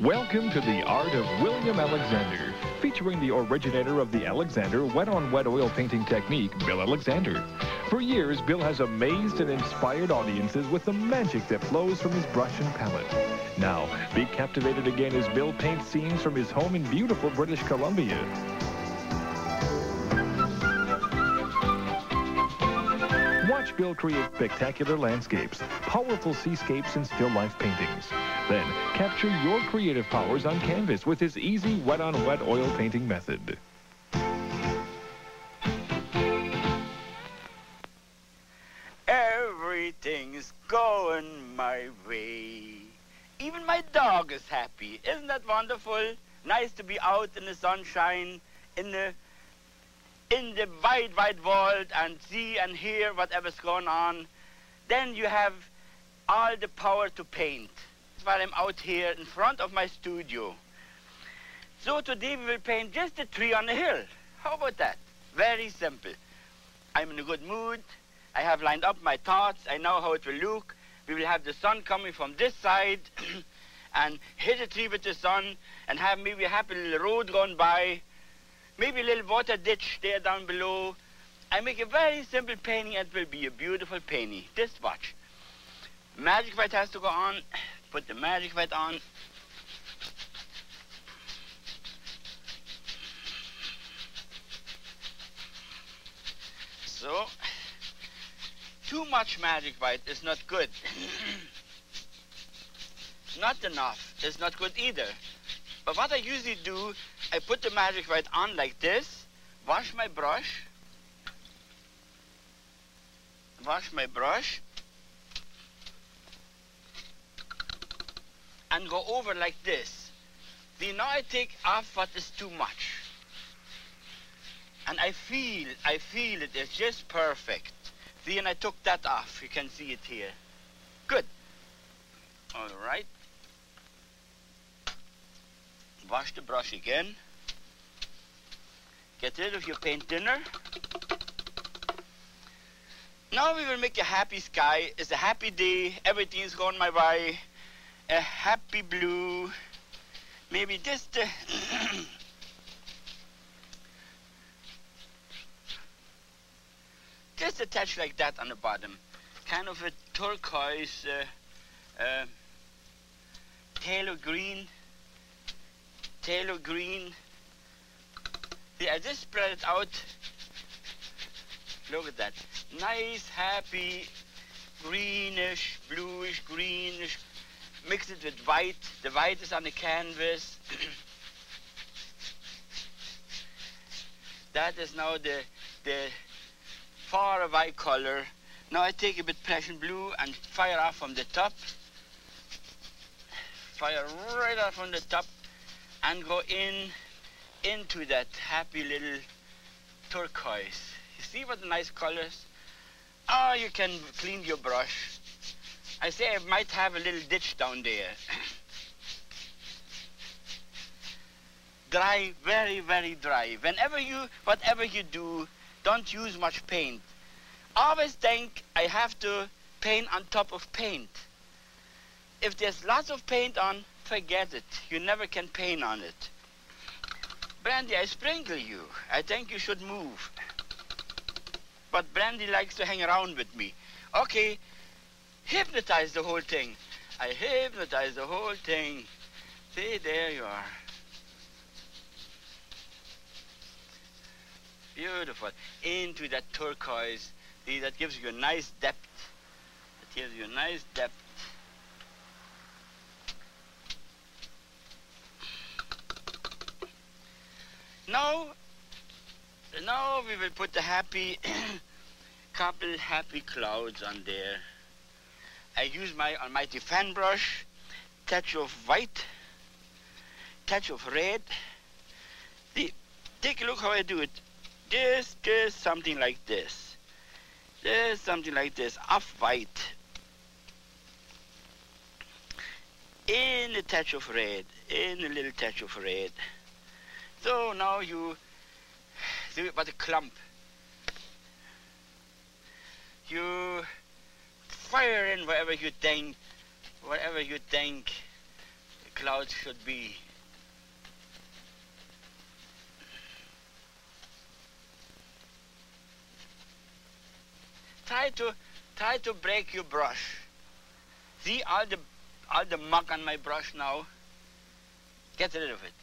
Welcome to the Art of William Alexander, featuring the originator of the Alexander wet-on-wet oil painting technique, Bill Alexander. For years, Bill has amazed and inspired audiences with the magic that flows from his brush and palette. Now, be captivated again as Bill paints scenes from his home in beautiful British Columbia. Watch Bill create spectacular landscapes, powerful seascapes, and still life paintings. Then, capture your creative powers on canvas with his easy wet-on-wet oil painting method. Everything's going my way. Even my dog is happy. Isn't that wonderful? Nice to be out in the sunshine, in the wide, wide world, and see and hear whatever's going on. Then you have all the power to paint. That's why I'm out here in front of my studio. So today we will paint just a tree on a hill. How about that? Very simple. I'm in a good mood. I have lined up my thoughts. I know how it will look. We will have the sun coming from this side and hit the tree with the sun and have maybe a happy little road going by. Maybe a little water ditch there down below. I make a very simple painting and it will be a beautiful painting. Just watch. Magic white has to go on. Put the magic white on. So, too much magic white is not good. Not enough is not good either. But what I usually do, I put the magic white on like this, wash my brush, and go over like this. See, now I take off what is too much. And I feel it is just perfect. See, and I took that off. You can see it here. Good. All right. Wash the brush again. Get rid of your paint thinner. Now we will make a happy sky. It's a happy day. Everything is going my way. A happy blue. Maybe just just a touch like that on the bottom. Kind of a turquoise, phthalo green. See, I just spread it out. Look at that. Nice, happy, greenish, bluish, greenish. Mix it with white. The white is on the canvas. That is now the far away color. Now I take a bit passion blue and fire off from the top. Fire right off from the top and go into that happy little turquoise. You see what nice colors? Oh, you can clean your brush. I say I might have a little ditch down there. Dry, very, very dry. Whatever you do, don't use much paint. Always think I have to paint on top of paint. If there's lots of paint on, forget it. You never can paint on it. Brandy, I sprinkle you. I think you should move. But Brandy likes to hang around with me. Okay, hypnotize the whole thing. I hypnotize the whole thing. See, there you are. Beautiful. Into that turquoise. See, that gives you a nice depth. That gives you a nice depth. Now we will put the happy, couple happy clouds on there. I use my almighty fan brush, touch of white, touch of red. See, take a look how I do it. Just something like this. Just something like this, off-white. In a touch of red, in a little touch of red. So now you see what a clump. You fire in wherever you think clouds should be. Try to break your brush. See all the muck on my brush now? Get rid of it.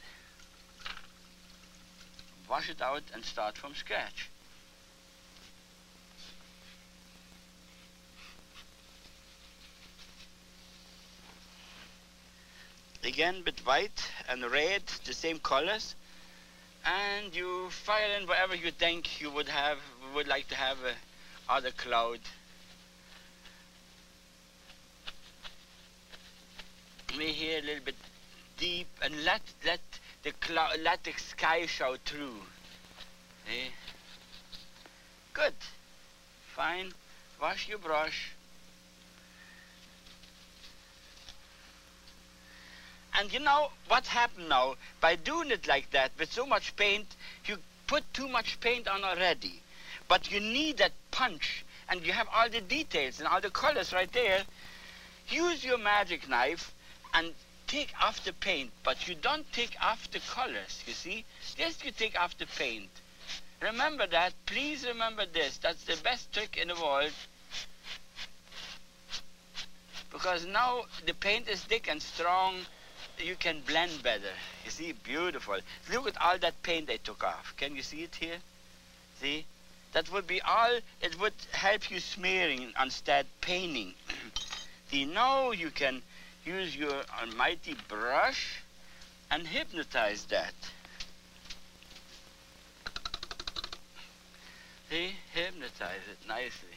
Wash it out and start from scratch. Again with white and red, the same colors, and you file in wherever you think you would like to have a other cloud. Me here a little bit deep, and let the sky show through. Eh? Good. Fine. Wash your brush. And you know what happened now? By doing it like that with so much paint, you put too much paint on already. But you need that punch, and you have all the details and all the colors right there. Use your magic knife and take off the paint, but you don't take off the colors, you see? Just you take off the paint. Remember that. Please remember this. That's the best trick in the world. Because now the paint is thick and strong, you can blend better. You see, beautiful. Look at all that paint I took off. Can you see it here? See? That would be all, it would help you smearing instead painting. See, now you can use your almighty brush and hypnotize that. See? Hypnotize it nicely.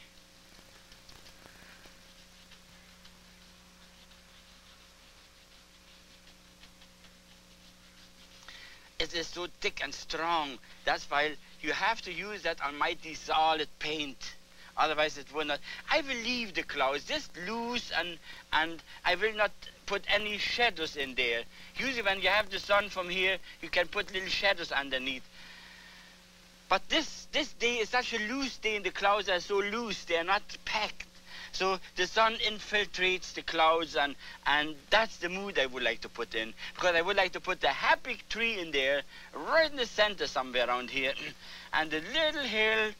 It is so thick and strong. That's why you have to use that almighty solid paint. Otherwise it will not. I will leave the clouds just loose, and I will not put any shadows in there. Usually when you have the sun from here, you can put little shadows underneath. But this day is such a loose day, and the clouds are so loose, they are not packed. So the sun infiltrates the clouds, and that's the mood I would like to put in. Because I would like to put the happy tree in there, right in the center somewhere around here. And the little hill,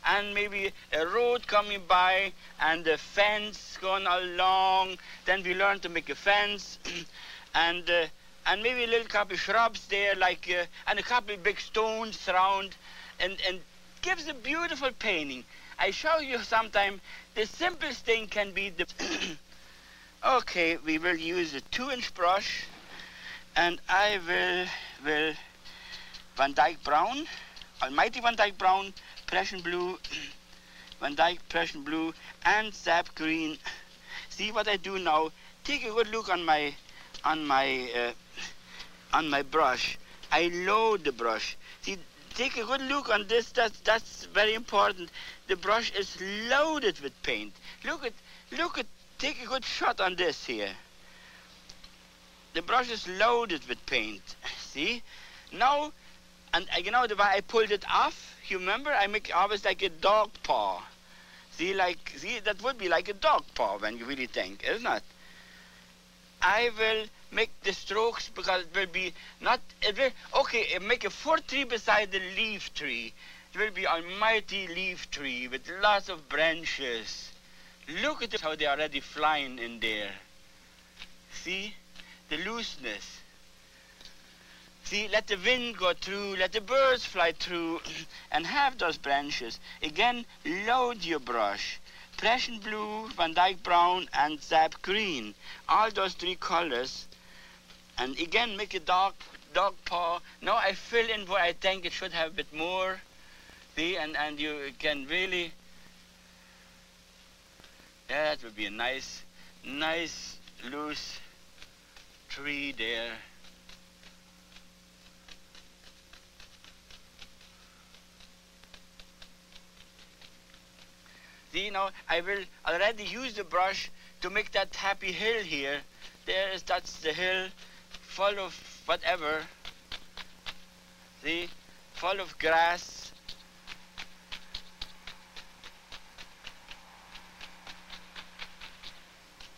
and maybe a road coming by, and the fence going along. Then we learn to make a fence, and maybe a little couple shrubs there, and a couple big stones around, and gives a beautiful painting. I show you sometime. The simplest thing can be the... Okay, we will use a 2-inch brush, and I will Van Dyke Brown, almighty Van Dyke Brown, Prussian Blue, Van Dyke Prussian Blue, and Sap Green. See what I do now? Take a good look on my brush. I load the brush. See, take a good look on this. That's very important. The brush is loaded with paint. Look at, take a good shot on this here. The brush is loaded with paint. See? Now, and you know the way I pulled it off? You remember? I make always like a dog paw. See, that would be like a dog paw when you really think, isn't it? I will make the strokes because it will be not, okay, make a 4 tree beside the leaf tree. It will be almighty leaf tree with lots of branches. Look at how they are already flying in there. See? The looseness. See, let the wind go through, let the birds fly through, and have those branches. Again, load your brush. Prussian Blue, Van Dyke Brown, and Sap Green. All those 3 colors. And again, make a dog paw. Now I fill in where I think it should have a bit more. See, and you can really, yeah, that would be a nice loose tree there. See, now I will already use the brush to make that happy hill here. That's the hill, full of whatever. See, full of grass.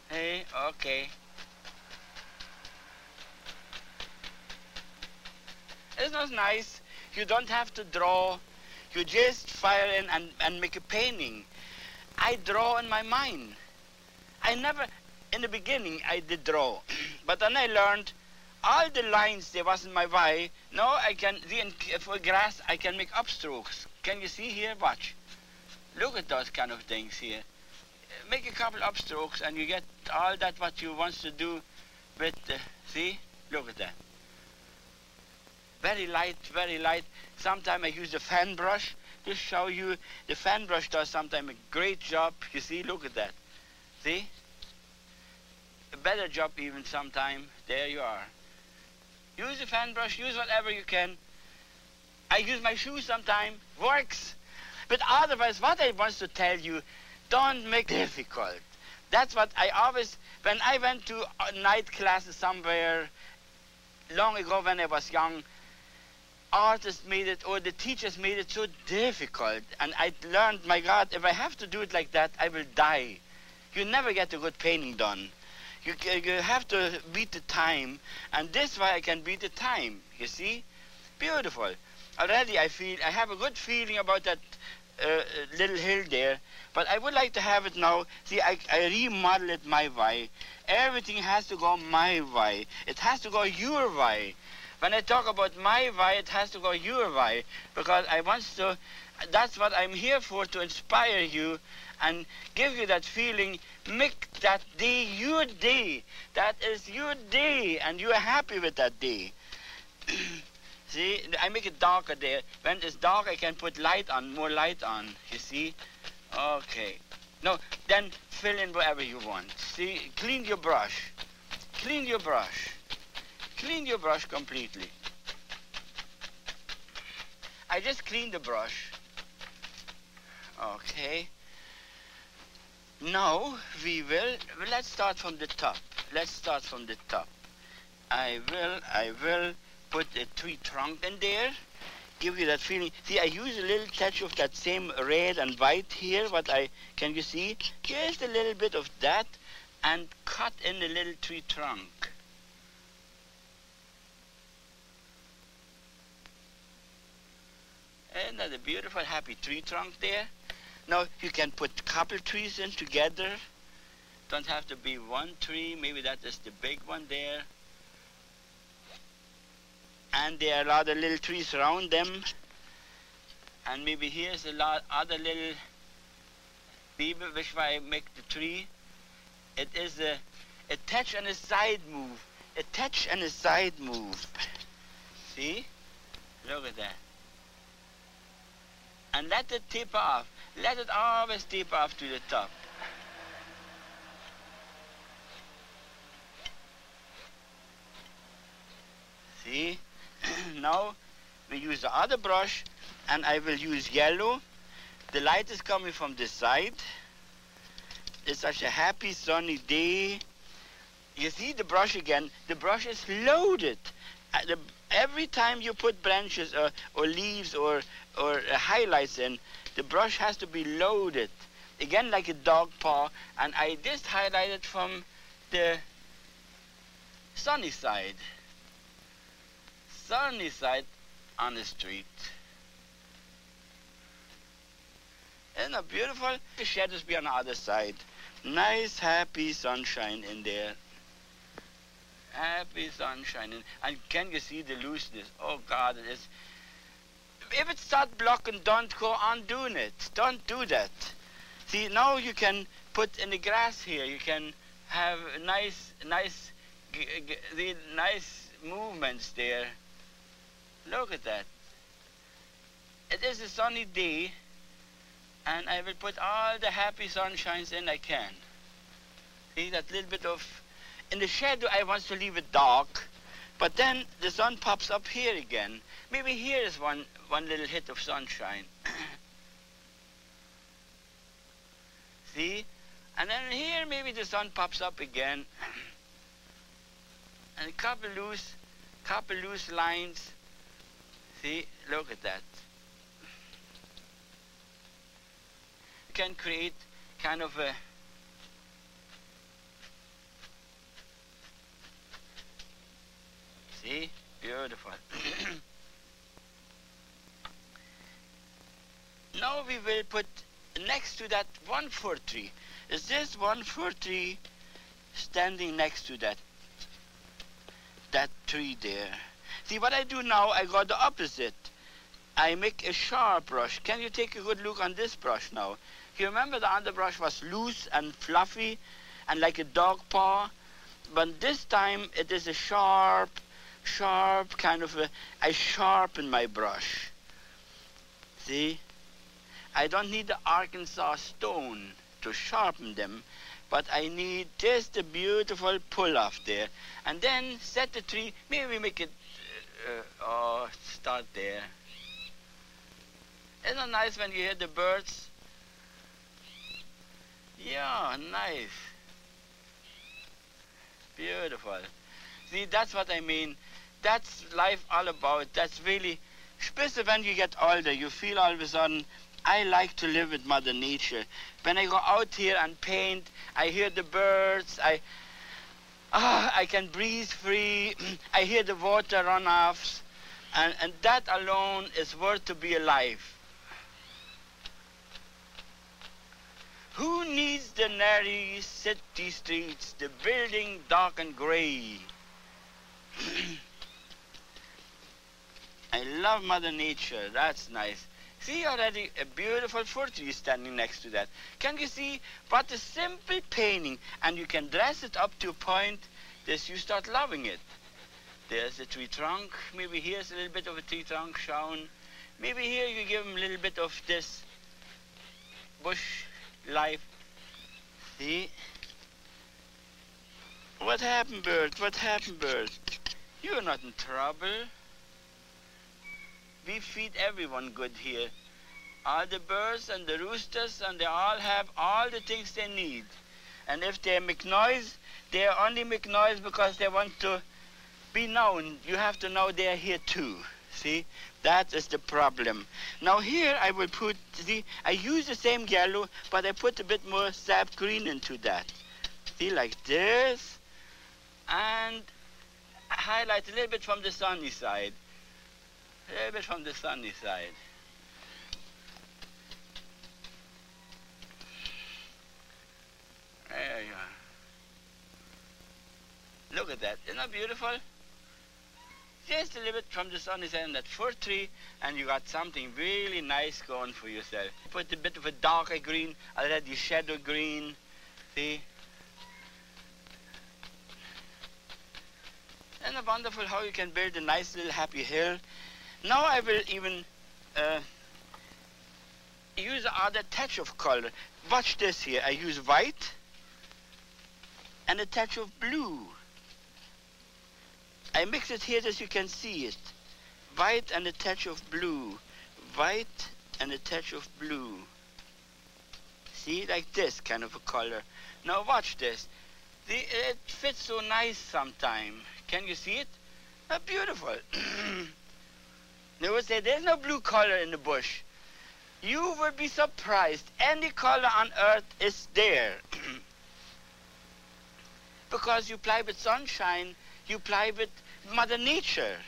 Hey, okay. not nice. You don't have to draw. You just fire in and make a painting. I draw in my mind. I never, in the beginning, I did draw. But then I learned all the lines there was in my way. Now I can, for grass, I can make upstrokes. Can you see here? Watch. Look at those kind of things here. Make a couple upstrokes and you get all that what you want to do with, see? Look at that. Very light, very light. Sometimes I use the fan brush to show you. The fan brush does sometimes a great job. You see, look at that. See? A better job even sometimes. There you are. Use the fan brush, use whatever you can. I use my shoes sometimes. Works. But otherwise, what I want to tell you, don't make it difficult. That's what I always, when I went to night classes somewhere long ago when I was young, artists made it, or the teachers made it so difficult. And I learned, my God, if I have to do it like that, I will die. You never get a good painting done. You have to beat the time, and this way I can beat the time, you see? Beautiful. Already I have a good feeling about that little hill there, but I would like to have it now. See, I remodel it my way. Everything has to go my way. It has to go your way. When I talk about my way, it has to go your way, because I want to, that's what I'm here for, to inspire you and give you that feeling. Make that day your day. That is your day, and you are happy with that day. See, I make it darker there. When it's dark, I can put light on, more light on, you see? Okay. No, then fill in wherever you want. See, clean your brush. Clean your brush. Clean your brush completely. I just clean the brush. Okay. Now let's start from the top. Let's start from the top. I will put a tree trunk in there, give you that feeling. See, I use a little touch of that same red and white here, can you see? Just a little bit of that, and cut in a little tree trunk. Isn't that a beautiful, happy tree trunk there? Now, you can put a couple trees in together. Don't have to be one tree. Maybe that is the big one there. And there are a lot of little trees around them. And maybe here's a lot other little people which I make the tree. It is a touch and a side move. A touch and a side move. See? Look at that. And let it taper off. Let it always taper off to the top. See? Now we use the other brush, and I will use yellow. The light is coming from this side. It's such a happy sunny day. You see the brush again. The brush is loaded. Every time you put branches or leaves or highlights in, the brush has to be loaded. Again, like a dog paw. And I just highlighted from the sunny side. Sunny side on the street. Isn't that beautiful? The shadows be on the other side. Nice, happy sunshine in there. Happy sunshine. And can you see the looseness? Oh, God, it is. If it starts blocking, don't go on doing it. Don't do that. See, now you can put in the grass here. You can have nice movements there. Look at that. It is a sunny day, and I will put all the happy sunshines in I can. See, that little bit of... In the shadow, I want to leave it dark, but then the sun pops up here again. Maybe here is one little hit of sunshine. See? And then here, maybe the sun pops up again. And a couple loose lines. See? Look at that. You can create kind of a... See? Beautiful. now we will put next to that one fir tree. Is this one fir tree standing next to that tree there? See, what I do now, I got the opposite. I make a sharp brush. Can you take a good look on this brush now? You remember the underbrush was loose and fluffy and like a dog paw? But this time it is a sharp kind of I sharpen my brush. See? I don't need the Arkansas stone to sharpen them, but I need just a beautiful pull-off there. And then set the tree, maybe make it, start there. Isn't it nice when you hear the birds? Yeah, nice. Beautiful. See, that's what I mean. That's life all about. That's really, especially when you get older, you feel all of a sudden, I like to live with Mother Nature. When I go out here and paint, I hear the birds, I can breathe free, I hear the water runoffs, and that alone is worth to be alive. Who needs the narrow city streets, the building dark and grey? I love Mother Nature, that's nice. See already a beautiful fir tree standing next to that. Can you see what a simple painting, and you can dress it up to a point that you start loving it. There's a tree trunk, maybe here's a little bit of a tree trunk shown. Maybe here you give them a little bit of this bush life. See? What happened, bird? What happened, bird? You're not in trouble. We feed everyone good here. All the birds and the roosters, and they all have all the things they need. And if they make noise, they only make noise because they want to be known. You have to know they are here too. See? That is the problem. Now here I will put, see, I use the same yellow, but I put a bit more sap green into that. See, like this. And highlight a little bit from the sunny side. A little bit from the sunny side. There you are. Look at that. Isn't that beautiful? Just a little bit from the sunny side on that fir tree, and you got something really nice going for yourself. Put a bit of a darker green, already shadow green. See? Isn't it wonderful how you can build a nice little happy hill? Now I will even use another touch of color. Watch this here. I use white and a touch of blue. I mix it here so you can see it. White and a touch of blue. White and a touch of blue. See, like this kind of a color. Now watch this. It fits so nice sometime. Can you see it? Beautiful. They would say there's no blue color in the bush. You would be surprised. Any color on earth is there. Because you play with sunshine, you play with Mother Nature.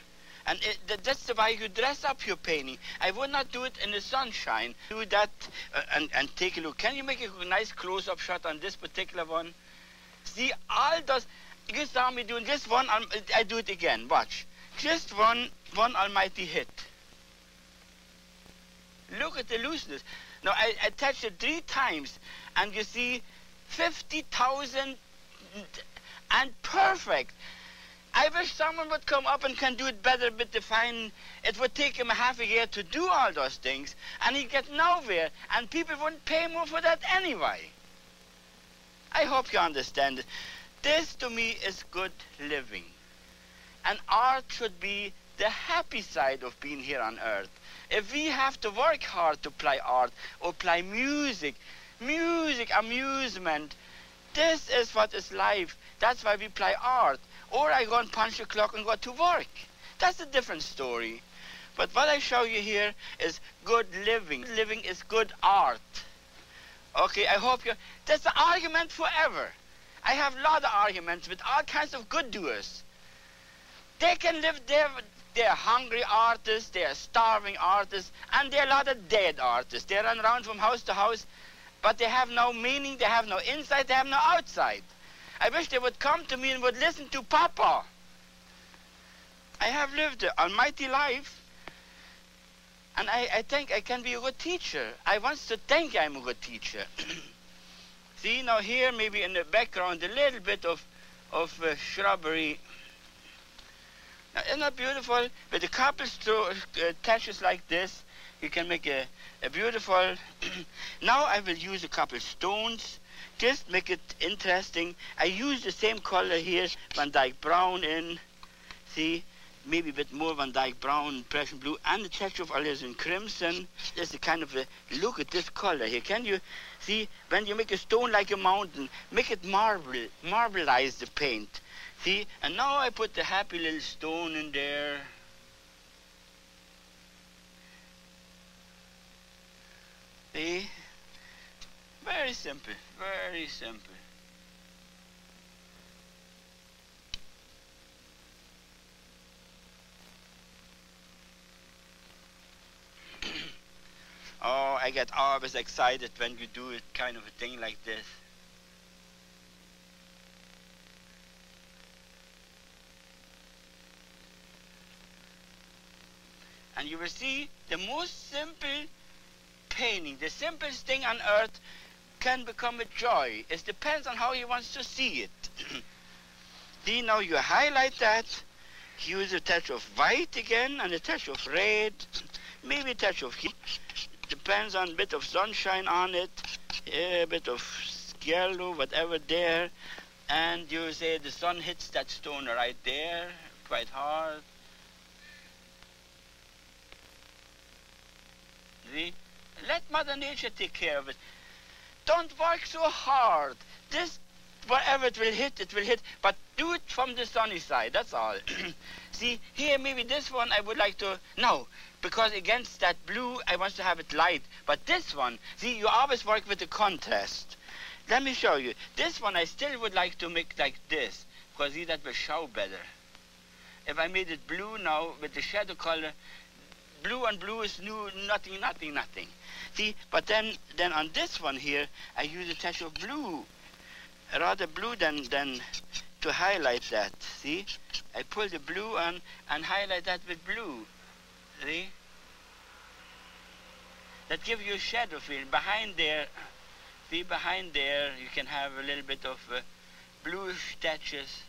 And that's the way you dress up your painting. I would not do it in the sunshine. Do that and take a look. Can you make a nice close-up shot on this particular one? See, all those, you saw me doing just one, I do it again, watch. Just one almighty hit. Look at the looseness. Now, I touched it 3 times, and you see 50,000 and perfect. I wish someone would come up and can do it better, but define. It would take him half a year to do all those things, and he'd get nowhere, and people wouldn't pay more for that anyway. I hope you understand it. This, to me, is good living. And art should be the happy side of being here on earth. If we have to work hard to play art or play music, amusement, this is what is life. That's why we play art. Or I go and punch the clock and go to work. That's a different story. But what I show you here is good living. Living is good art. Okay, I hope you... That's the argument forever. I have a lot of arguments with all kinds of good doers. They can live their There are hungry artists, there are starving artists, and there are a lot of dead artists. They run around from house to house, but they have no meaning, they have no inside, they have no outside. I wish they would come to me and would listen to Papa. I have lived an almighty life, and I think I can be a good teacher. I want to think I'm a good teacher. See, now here, maybe in the background, a little bit of shrubbery. Now, isn't that beautiful? With a couple touches like this, you can make a beautiful... Now I will use a couple stones, just make it interesting. I use the same color here, Van Dyke Brown in, see, maybe a bit more Van Dyke Brown, Prussian Blue, and the touch of alizarin crimson. There's a kind of a, look at this color here. Can you see, when you make a stone like a mountain, make it marbleize the paint. See, and now I put the happy little stone in there. See? Very simple, very simple. Oh, I get always excited when you do it, kind of a thing like this. And you will see the most simple painting, the simplest thing on earth can become a joy. It depends on how you want to see it. See, now you highlight that, use a touch of white again and a touch of red, maybe a touch of heat. Depends on a bit of sunshine on it, a bit of yellow, whatever there. And you say the sun hits that stone right there, quite hard. See? Let Mother Nature take care of it. Don't work so hard. This, whatever it will hit, but do it from the sunny side, that's all. See, here maybe this one I would like to, no, because against that blue I want to have it light, but this one, see, you always work with the contrast. Let me show you. This one I still would like to make like this, because see, that will show better. If I made it blue now with the shadow color, blue and blue is new, nothing. See, but then on this one here, I use a touch of blue, rather blue than to highlight that. See, I pull the blue on and highlight that with blue. See, that gives you a shadow feel behind there. See, behind there you can have a little bit of bluish touches.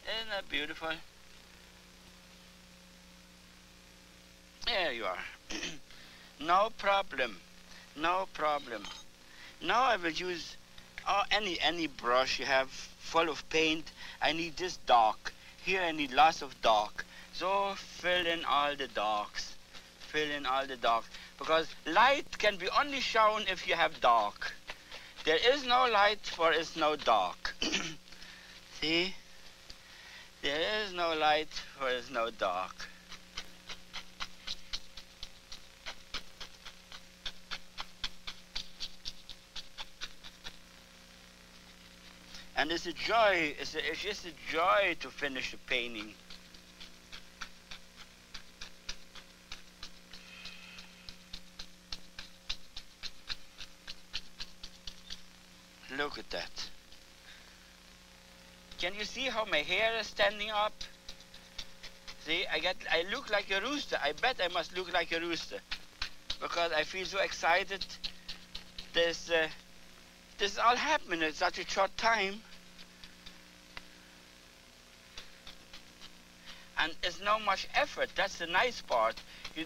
Isn't that beautiful? There you are. No problem. No problem. Now I will use any brush you have full of paint. I need this dark. Here I need lots of dark. So fill in all the darks. Fill in all the dark. Because light can be only shown if you have dark. There is no light for is no dark. See? There is no light for is no dark. And it's a joy, it's just a joy to finish a painting. Look at that. Can you see how my hair is standing up? See, I look like a rooster. I bet I must look like a rooster. Because I feel so excited. This all happened in such a short time. And it's not much effort. That's the nice part. You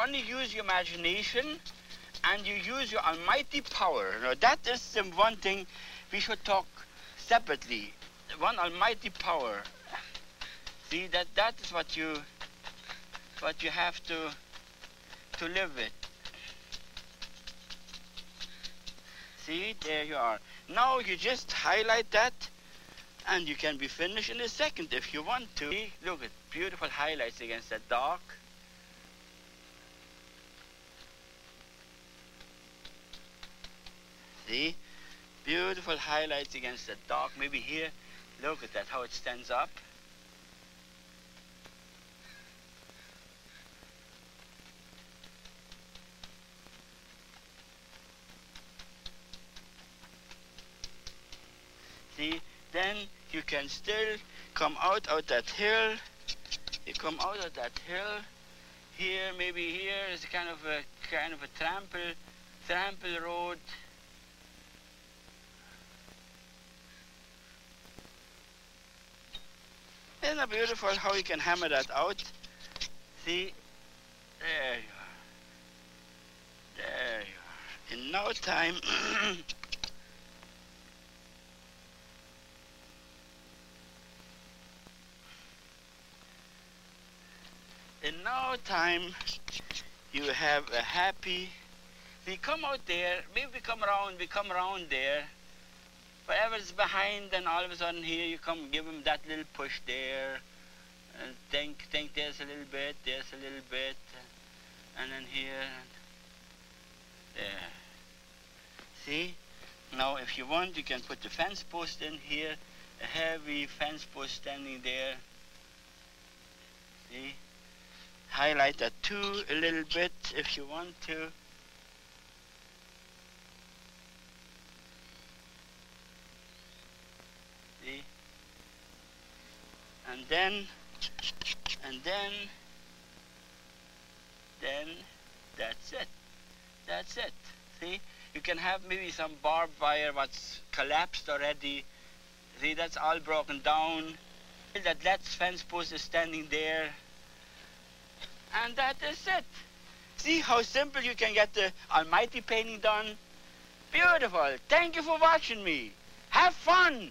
only use your imagination and you use your almighty power. Now, that is the one thing we should talk separately. One almighty power. See, that is what you have to live with. See, there you are. Now you just highlight that and you can be finished in a second if you want to. See, look at beautiful highlights against that dark. See, beautiful highlights against the dark. Maybe here Look at that, how it stands up. See, then you can still come out that hill. You come out of that hill. Here, maybe here is kind of a trample road. Isn't it beautiful how you can hammer that out? See, there you are. There you are. In no time. In no time, you have a happy. We come out there, maybe we come around there. Whatever's behind, then all of a sudden here you come, give him that little push there, and think there's a little bit, and then here, there. See? Now, if you want, you can put the fence post in here, a heavy fence post standing there. See? Highlight that too a little bit if you want to. See? And then that's it. That's it. See? You can have maybe some barbed wire what's collapsed already. See, that's all broken down. That fence post is standing there. And that is it. See how simple you can get the almighty painting done? Beautiful. Thank you for watching me. Have fun.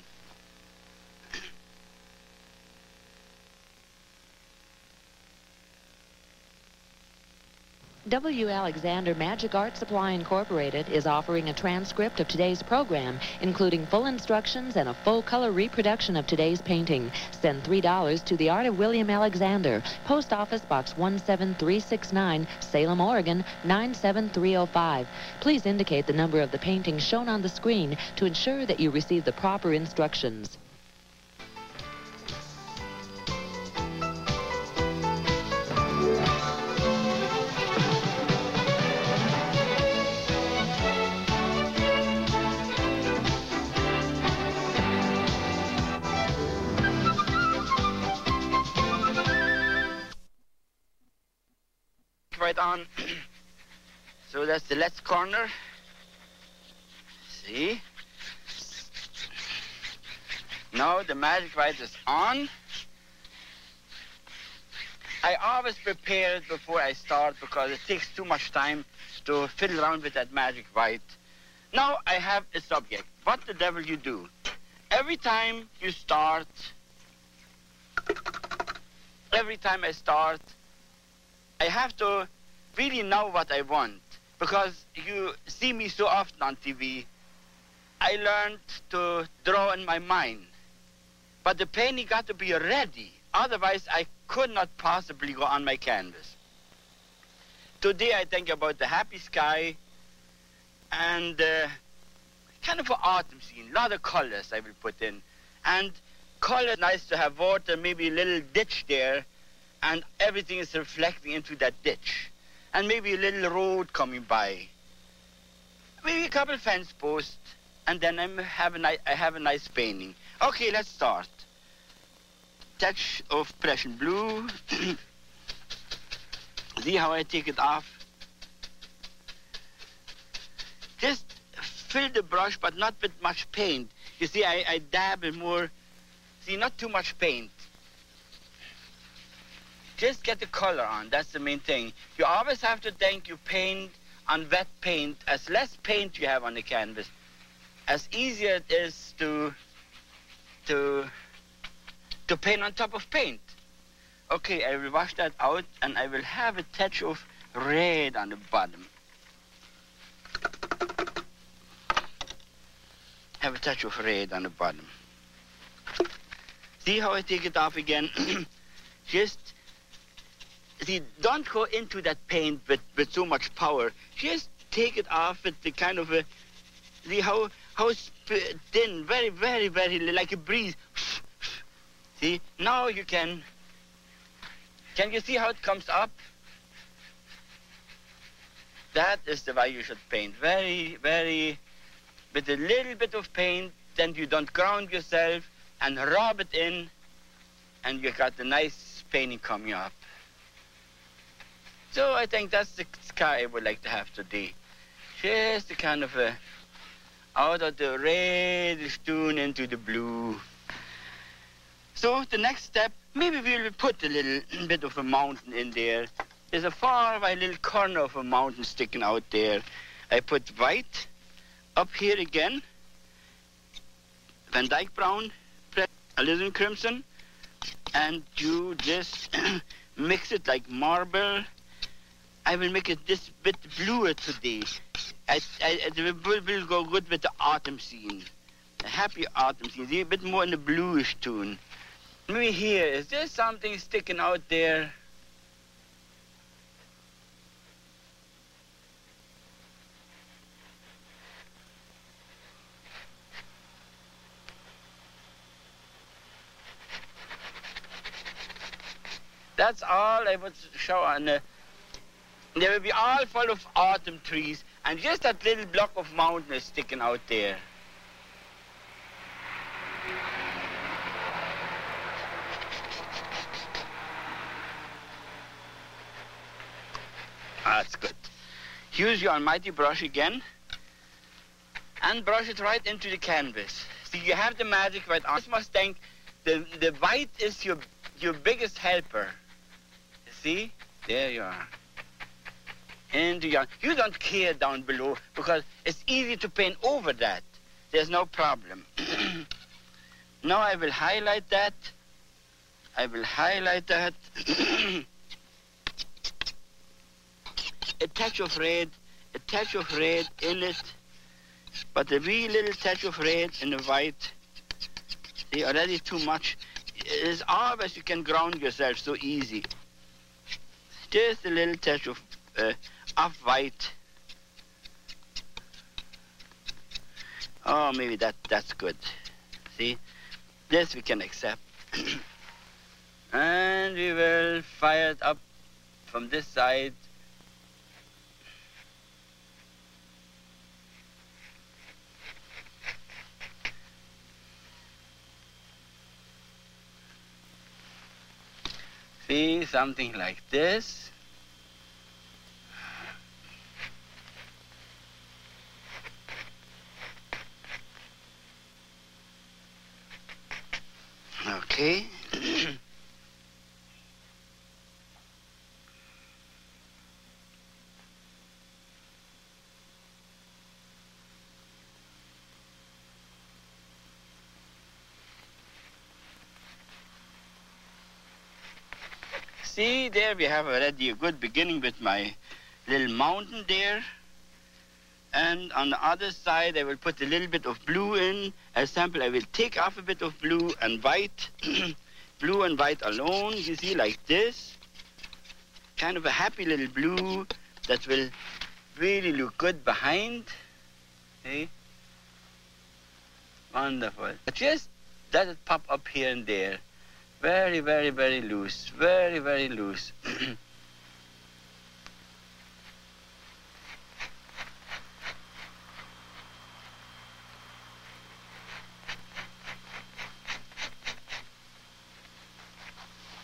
W. Alexander Magic Art Supply Incorporated is offering a transcript of today's program, including full instructions and a full-color reproduction of today's painting. Send $3 to the Art of William Alexander, Post Office Box 17369, Salem, Oregon 97305. Please indicate the number of the painting shown on the screen to ensure that you receive the proper instructions. Right on. So that's the left corner. See? Now the magic white is on. I always prepare it before I start because it takes too much time to fiddle around with that magic white. Now I have a subject. What the devil you do? Every time you start, every time I start, I have to really know what I want, because you see me so often on TV. I learned to draw in my mind, but the painting got to be ready, otherwise I could not possibly go on my canvas. Today I think about the happy sky and kind of an autumn scene, a lot of colors I will put in, and color, nice to have water, maybe a little ditch there, and everything is reflecting into that ditch. And maybe a little road coming by. Maybe a couple fence posts, and then I have a nice painting. Okay, let's start. Touch of Prussian blue. See how I take it off? Just fill the brush, but not with much paint. You see, I dabble more. See, not too much paint. Just get the color on, that's the main thing. You always have to think you paint on wet paint. As less paint you have on the canvas, as easier it is to paint on top of paint. Okay, I will wash that out and I will have a touch of red on the bottom. Have a touch of red on the bottom. See how I take it off again? Just see, don't go into that paint with so much power. Just take it off with the kind of a, see how thin, very, very, very, like a breeze. See, now you can you see how it comes up? That is the way you should paint. Very, very, with a little bit of paint, then you don't ground yourself, and rub it in, and you got a nice painting coming up. So I think that's the sky I would like to have today. Just a kind of a, out of the reddish tone into the blue. So the next step, maybe we'll put a little bit of a mountain in there. There's a far away little corner of a mountain sticking out there. I put white up here again, Van Dyke brown, alizarin crimson, and you just mix it like marble. I will make it this bit bluer today. It will go good with the autumn scene, a happy autumn scene. See, a bit more in the bluish tone. Maybe here, is there something sticking out there? That's all I would show on the... They will be all full of autumn trees, and just that little block of mountain is sticking out there. That's good. Use your almighty brush again, and brush it right into the canvas. See, you have the magic white. I just must think the white is your biggest helper. See? There you are. Into your, you don't care down below because it's easy to paint over that. There's no problem. Now I will highlight that. I will highlight that. A touch of red in it, but a wee little touch of red in the white. See, already too much. It's always you can ground yourself so easy. Just a little touch of white. Oh, maybe that's good. See, this we can accept. And we will fire it up from this side. See, something like this. Okay. See, there we have already a good beginning with my little mountain there. And on the other side, I will put a little bit of blue in. As sample, I will take off a bit of blue and white. Blue and white alone, you see, like this. Kind of a happy little blue that will really look good behind. See? Wonderful. But just let it pop up here and there. Very, very, very loose. Very, very loose.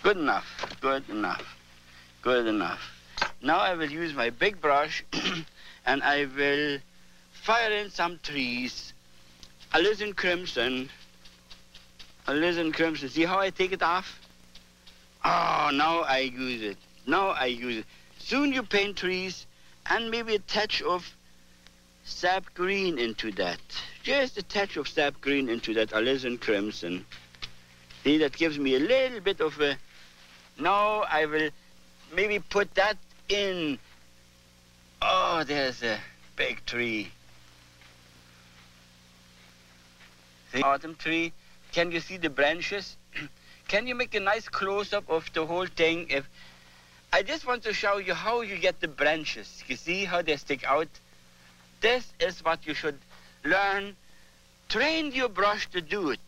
Good enough, good enough, good enough. Now I will use my big brush and I will fire in some trees. Alizarin crimson. Alizarin crimson. See how I take it off? Oh, now I use it. Now I use it. Soon you paint trees and maybe a touch of sap green into that. Just a touch of sap green into that alizarin crimson. See, that gives me a little bit of a... Now I will maybe put that in. Oh, there's a big tree. See, autumn tree. Can you see the branches? Can you make a nice close-up of the whole thing? If I just want to show you how you get the branches. You see how they stick out? This is what you should learn. Train your brush to do it.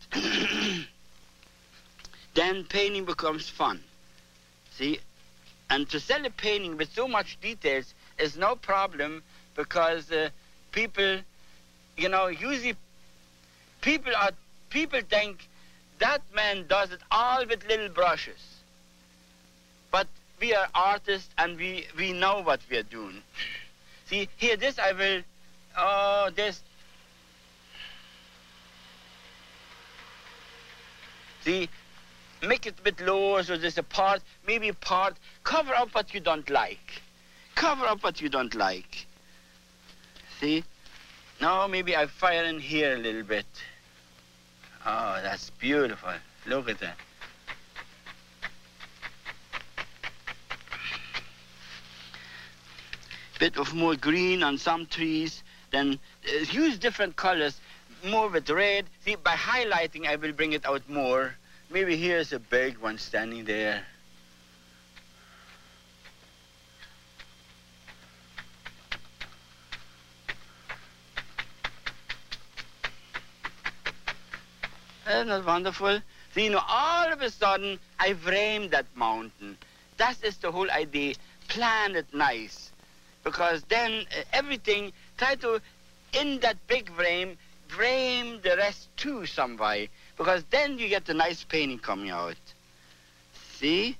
then painting becomes fun. See? And to sell a painting with so much details is no problem, because people, you know, usually people think that man does it all with little brushes. But we are artists and we know what we are doing. See, here this I will, this. See, make it a bit lower so there's a part, maybe a part, cover up what you don't like. Cover up what you don't like. See? Now maybe I fire in here a little bit. Oh, that's beautiful. Look at that. Bit of more green on some trees, then use different colors, more with red. See, by highlighting I will bring it out more. Maybe here's a big one standing there. Isn't that wonderful? See, you know, all of a sudden, I framed that mountain. That is the whole idea. Plan it nice. Because then everything, try to, in that big frame the rest too some way. Because then you get the nice painting coming out. See?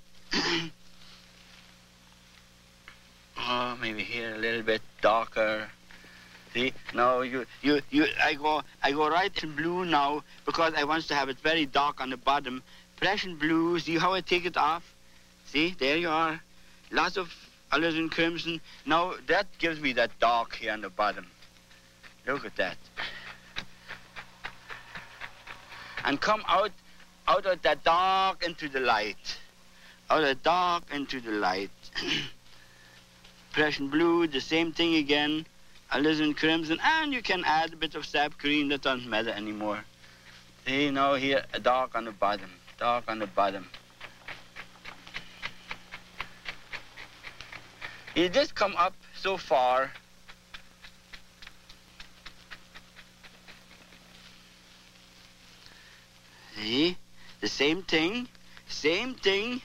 Oh, maybe here a little bit darker. See? No, I go right in blue now, because I want to have it very dark on the bottom. Prussian blue, see how I take it off? See, there you are. Lots of alizarin crimson. Now that gives me that dark here on the bottom. Look at that. And come out of that dark into the light. Out of the dark into the light. Prussian blue, the same thing again. Alizarin crimson, and you can add a bit of sap green. That doesn't matter anymore. See, now here, a dark on the bottom. Dark on the bottom. You just come up so far. See, the same thing, same thing.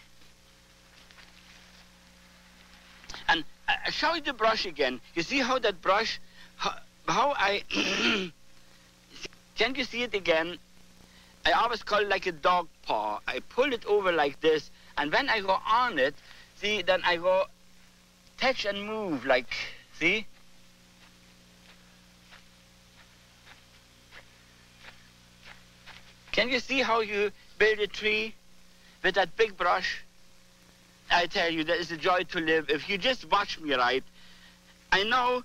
And I show you the brush again. You see how that brush, how I, can you see it again? I always call it like a dog paw. I pull it over like this, and when I go on it, see, then I go touch and move, like, see? Can you see how you build a tree with that big brush? I tell you, that is a joy to live. If you just watch me right, I know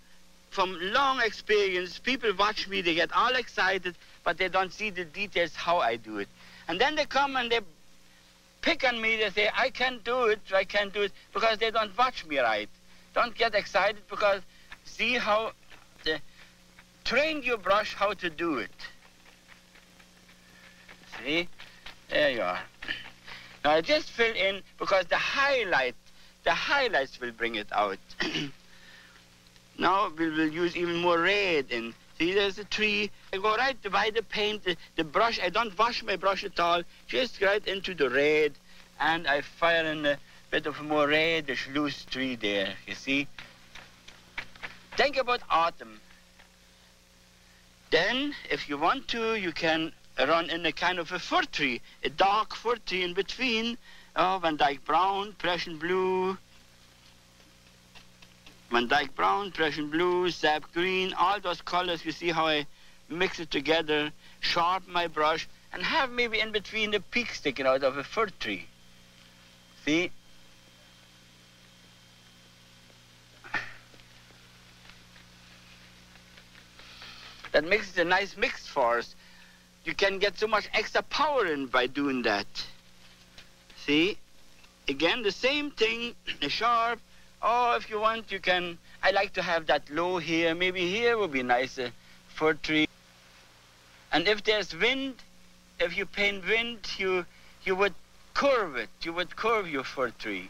from long experience, people watch me, they get all excited, but they don't see the details how I do it. And then they come and they pick on me, they say, I can't do it, because they don't watch me right. Don't get excited, because see how, train your brush how to do it. See? There you are. Now I just fill in, because the highlights will bring it out. Now we will use even more red in. See, there's a tree. I go right by the paint, the brush. I don't wash my brush at all. Just right into the red, and I fire in a bit of more reddish loose tree there, you see? Think about autumn. Then, if you want to, you can run in a kind of a fir tree, a dark fir tree in between. Oh, Van Dyke brown, Prussian blue, Van Dyke brown, Prussian blue, sap green, all those colors. You see how I mix it together, sharpen my brush, and have maybe in between the peak sticking out of a fir tree. See? That makes it a nice mix for us. You can get so much extra power in by doing that. See? Again, the same thing, a sharp. Oh, if you want, you can. I like to have that low here. Maybe here would be nicer, fir tree. And if there's wind, if you paint wind, you would curve it. You would curve your fir tree.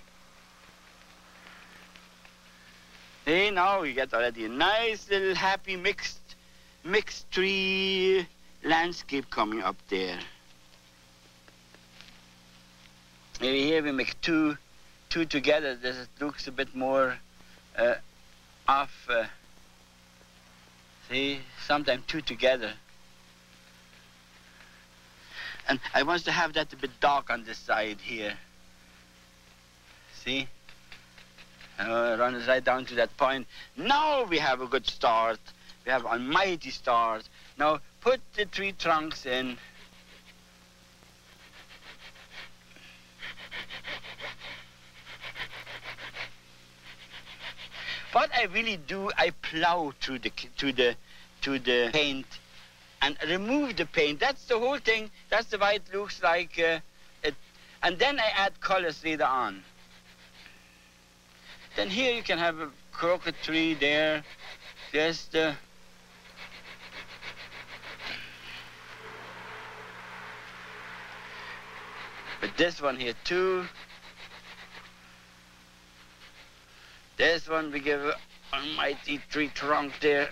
See, now we get already a nice little happy mixed tree landscape coming up there. here we make two together. This looks a bit more off. See, sometimes two together. And I want to have that a bit dark on this side here. See? Run it right down to that point. Now we have a good start. We have a mighty start. Now put the tree trunks in. What I really do, I plow through the paint and remove the paint. That's the whole thing. That's the way it looks like. And then I add colors later on. Then here you can have a crooked tree there. There's the... But this one here too. This one we give a mighty tree trunk there.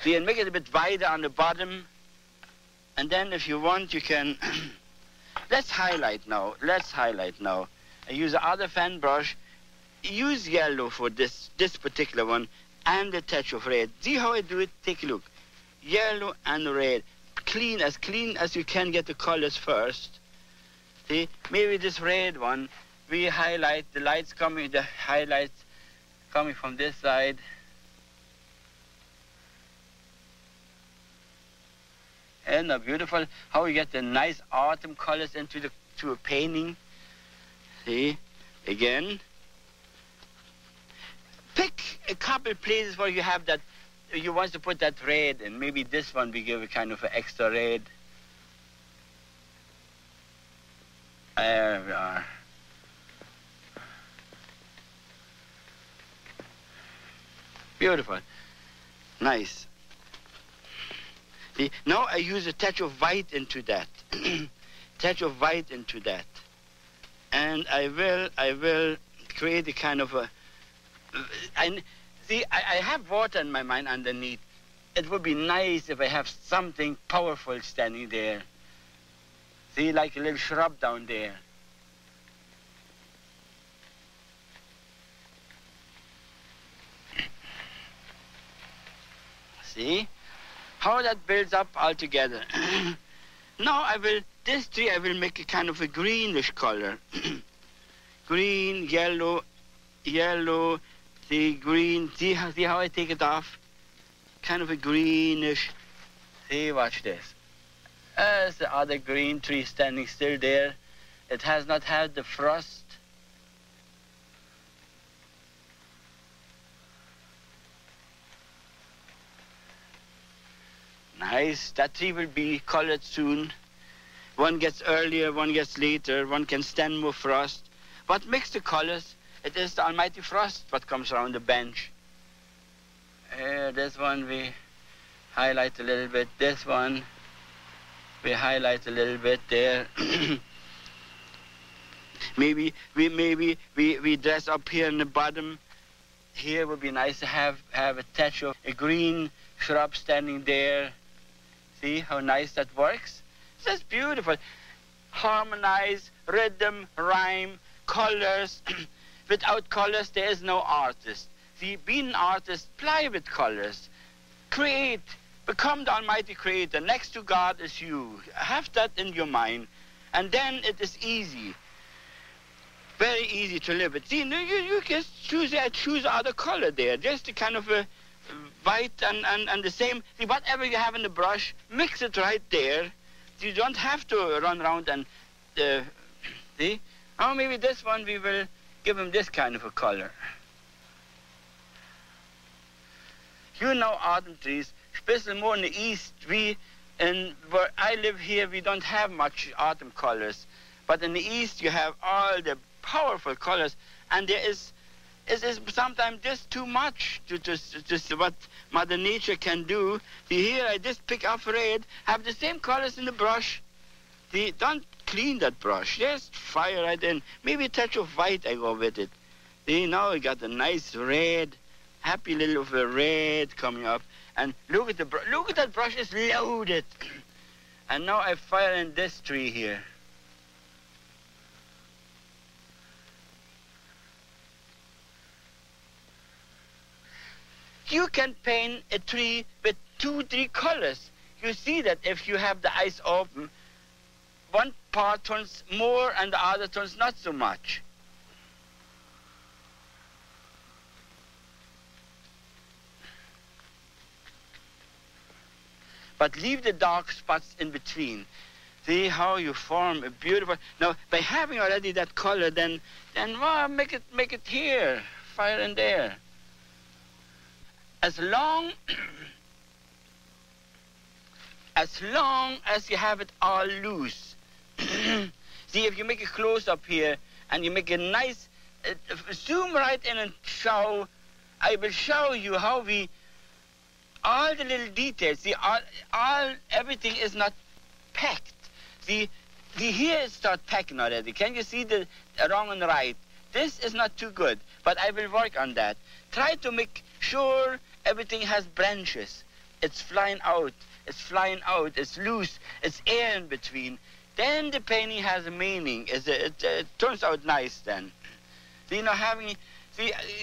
See, and make it a bit wider on the bottom. And then if you want, you can... Let's highlight now. Let's highlight now. I use the other fan brush. Use yellow for this particular one and a touch of red. See how I do it? Take a look. Yellow and red. Clean as you can get the colors first. See, maybe this red one, we highlight the lights coming, the highlights coming from this side. Isn't that beautiful? How you get the nice autumn colors into a painting. See, again. Pick a couple places where you have that, you want to put that red, and maybe this one we give a kind of an extra red. There we are. Beautiful. Nice. See, now I use a touch of white into that. Touch of white into that. And I will create a kind of a... See, I have water in my mind underneath. It would be nice if I have something powerful standing there. See, like a little shrub down there. See how that builds up all together. Now this tree I will make a kind of a greenish color. Green, yellow, yellow. See, green, see how I take it off? Kind of a greenish. See, watch this. There's the other green tree standing still there. It has not had the frost. Nice, that tree will be colored soon. One gets earlier, one gets later, one can stand more frost. What makes the colors? It is the almighty frost what comes around the bench. This one we highlight a little bit. This one we highlight a little bit there. maybe we dress up here in the bottom. Here would be nice to have a touch of a green shrub standing there. See how nice that works? That's beautiful. Harmonize, rhythm, rhyme, colors. Without colors, there is no artist. See, being an artist, play with colors. Create. Become the almighty creator. Next to God is you. Have that in your mind. And then it is easy. Very easy to live with. See, you can choose other color there. Just a kind of a white and the same. See, whatever you have in the brush, mix it right there. You don't have to run around and, see? Oh, maybe this one we will give him this kind of a color. You know autumn trees, especially more in the east. Where I live here, we don't have much autumn colors. But in the east, you have all the powerful colors. And there is sometimes just too much to what Mother Nature can do. See, here I just pick up red, have the same colors in the brush. See, don't clean that brush, just fire right in. Maybe a touch of white I go with it. See, now I got a nice red, happy little of a red coming up. And look at that brush, it's loaded. And now I fire in this tree here. you can paint a tree with 2, 3 colors. You see that if you have the eyes open, one part turns more and the other turns not so much. But leave the dark spots in between. See how you form a beautiful... Now, by having already that color, then well, make it here, fire in there. As long as you have it all loose. See, if you make it close up here and you make a nice zoom right in and show, I will show you how we, all the little details, see, everything is not packed. See, here it starts packing already. Can you see the wrong and right? This is not too good, but I will work on that. Try to make sure everything has branches. It's flying out, it's loose, it's air in between. Then the painting has a meaning. It turns out nice then. See,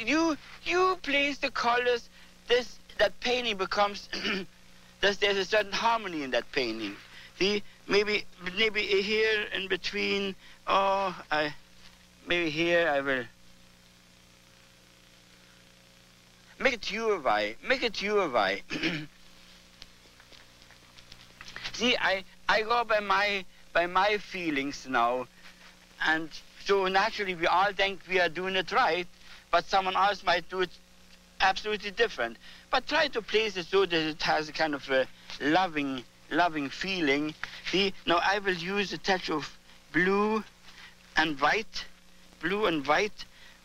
you place the colors, that painting becomes, there's a certain harmony in that painting. See, maybe here in between, maybe here I will make it your way. See, I go by my feelings now, and so naturally we all think we are doing it right, but someone else might do it absolutely different. But try to place it so that it has a kind of a loving feeling. See, now I will use a touch of blue and white,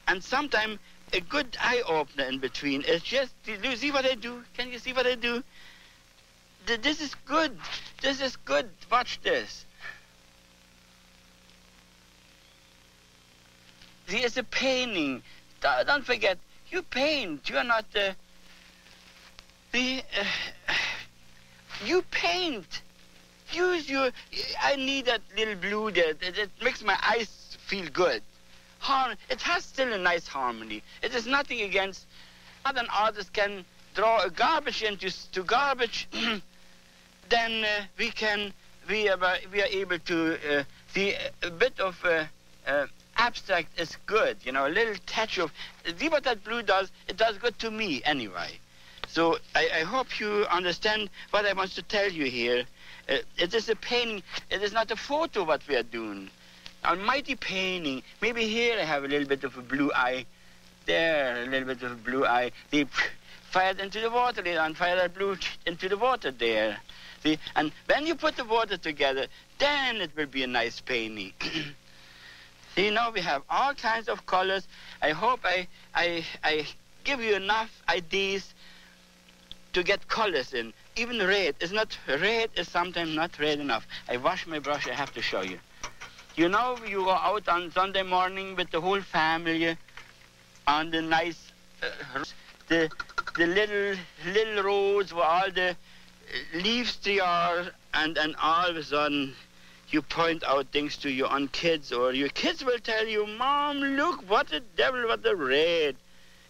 and sometimes a good eye opener in between. It's just, do you see what I do? Can you see what I do? This is good. Watch this. See, it's a painting. Don't forget, you paint. You are not you paint. I need that little blue there. It makes my eyes feel good. It has still a nice harmony. It is nothing against. Other artists can draw a garbage into garbage. Then we are able to see a bit of abstract is good. A little touch of. See what that blue does? It does good to me anyway. So I hope you understand what I want to tell you here. It is a painting. It is not a photo what we are doing. Almighty painting. Maybe here I have a little bit of a blue eye. There, a little bit of a blue eye. They fired into the water later and fire that blue into the water there. See, and when you put the water together, then it will be a nice painting. See, now we have all kinds of colors. I hope I give you enough ideas to get colors in. Even red is sometimes not red enough. I wash my brush, I have to show you. You go out on Sunday morning with the whole family on the nice, the little roads where all the leaves they are, and all of a sudden you point out things to your own kids, or your kids will tell you, Mom, look, what a devil, what a red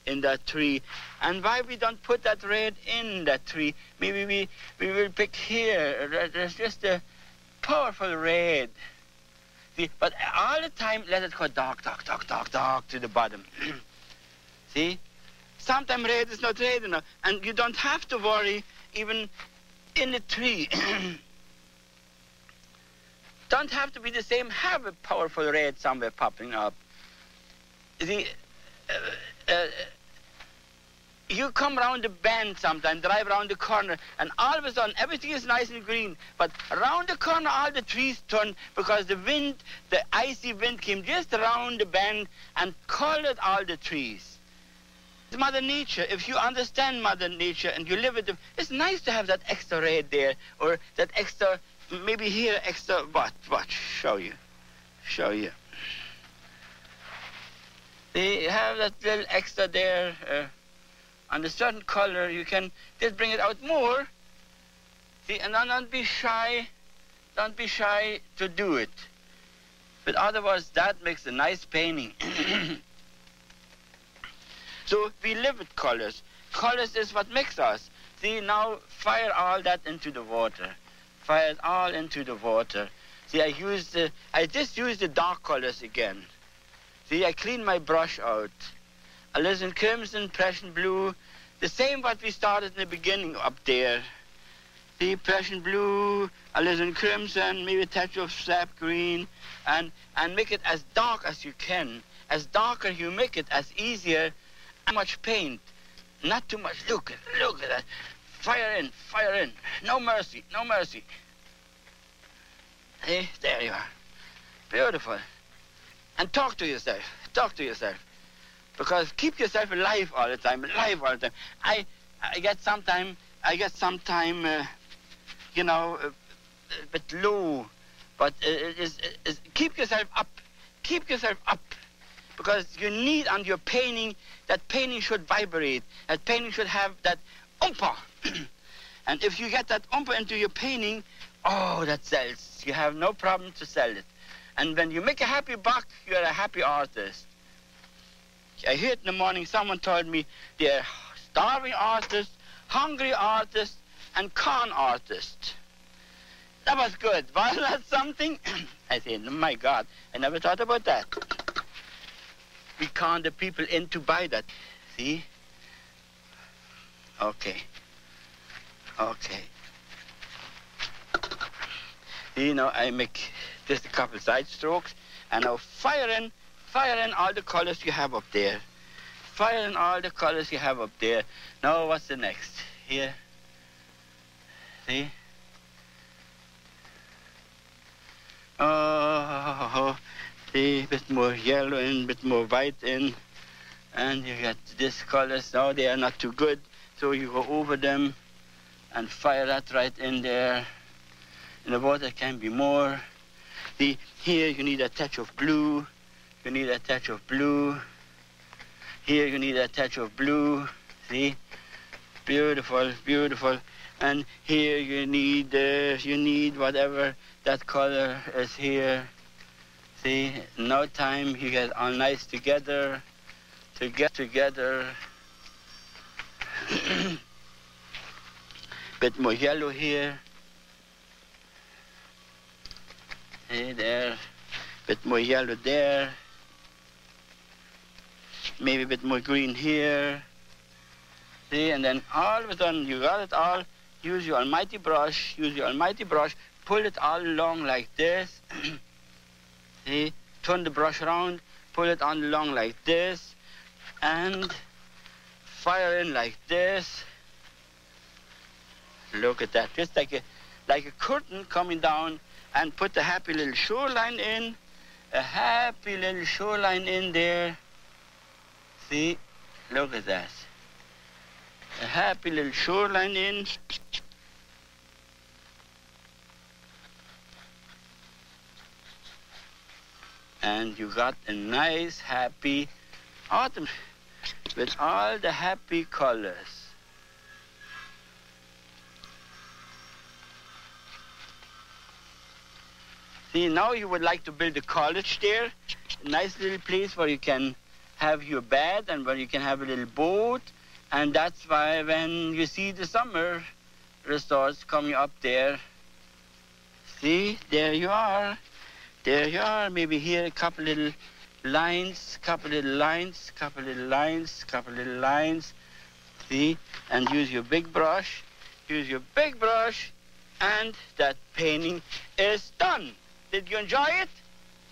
in that tree. And why we don't put that red in that tree? Maybe we will pick here. There's just a powerful red. See, but all the time, let it go dark to the bottom. See? Sometimes red is not red enough, and you don't have to worry even in a tree. Don't have to be the same. Have a powerful red somewhere popping up. See, you come around the bend sometime, drive around the corner, and all of a sudden everything is nice and green. But around the corner, all the trees turn because the wind, the icy wind came just around the bend and colored all the trees. It's Mother Nature. If you understand Mother Nature and you live with them, it's nice to have that extra red there, or that extra, maybe here extra, watch, show you. They have that little extra there, on a certain color, you can just bring it out more. See, and don't be shy to do it. But otherwise, that makes a nice painting. So we live with colors. colors is what makes us. See, now fire all that into the water. Fire it all into the water. See, I just used the dark colors again. See, I cleaned my brush out. Alizarin crimson, Prussian blue, the same what we started in the beginning up there. See, Prussian blue, alizarin crimson, maybe a touch of sap green, and make it as dark as you can. As darker you make it, as easier. Not much paint, not too much. Look at that. Fire in. No mercy, no mercy. Hey, there you are. Beautiful. And talk to yourself. Because keep yourself alive all the time, I get sometime, you know, a bit low, but keep yourself up, because you need on your painting, that painting should vibrate, that painting should have that oompa. And if you get that oompa into your painting, oh, that sells. You have no problem to sell it. And when you make a happy buck, you're a happy artist. I heard in the morning someone told me they're starving artists, hungry artists, and con artists. That was good. Wasn't that something? I said, oh my God, I never thought about that. We con the people in to buy that. See? Okay. You know, I make just a couple side strokes, and now fire in all the colors you have up there. Now what's the next? Here. See? Oh, see, a bit more yellow in, a bit more white in. And you get these colors. Now they are not too good, so you go over them and fire that right in there. In the water can be more. See, here you need a touch of blue. Here you need a touch of blue. See? Beautiful. And here you need whatever that color is here. See? In no time you get all nice together. Bit more yellow here. See there. Bit more yellow there. Maybe a bit more green here. See, and then all of a sudden you got it all. Use your almighty brush. Pull it all along like this. See, turn the brush around, pull it on along like this, and fire in like this. Look at that, just like a curtain coming down, and put a happy little shoreline in, there. See, look at that. A happy little shoreline in. And you got a nice, happy autumn with all the happy colors. See, now you would like to build a college there, a nice little place where you can have your bed and where you can have a little boat. And that's why when you see the summer resorts coming up there, see, there you are. Maybe here a couple little lines. See, and use your big brush, and that painting is done. Did you enjoy it?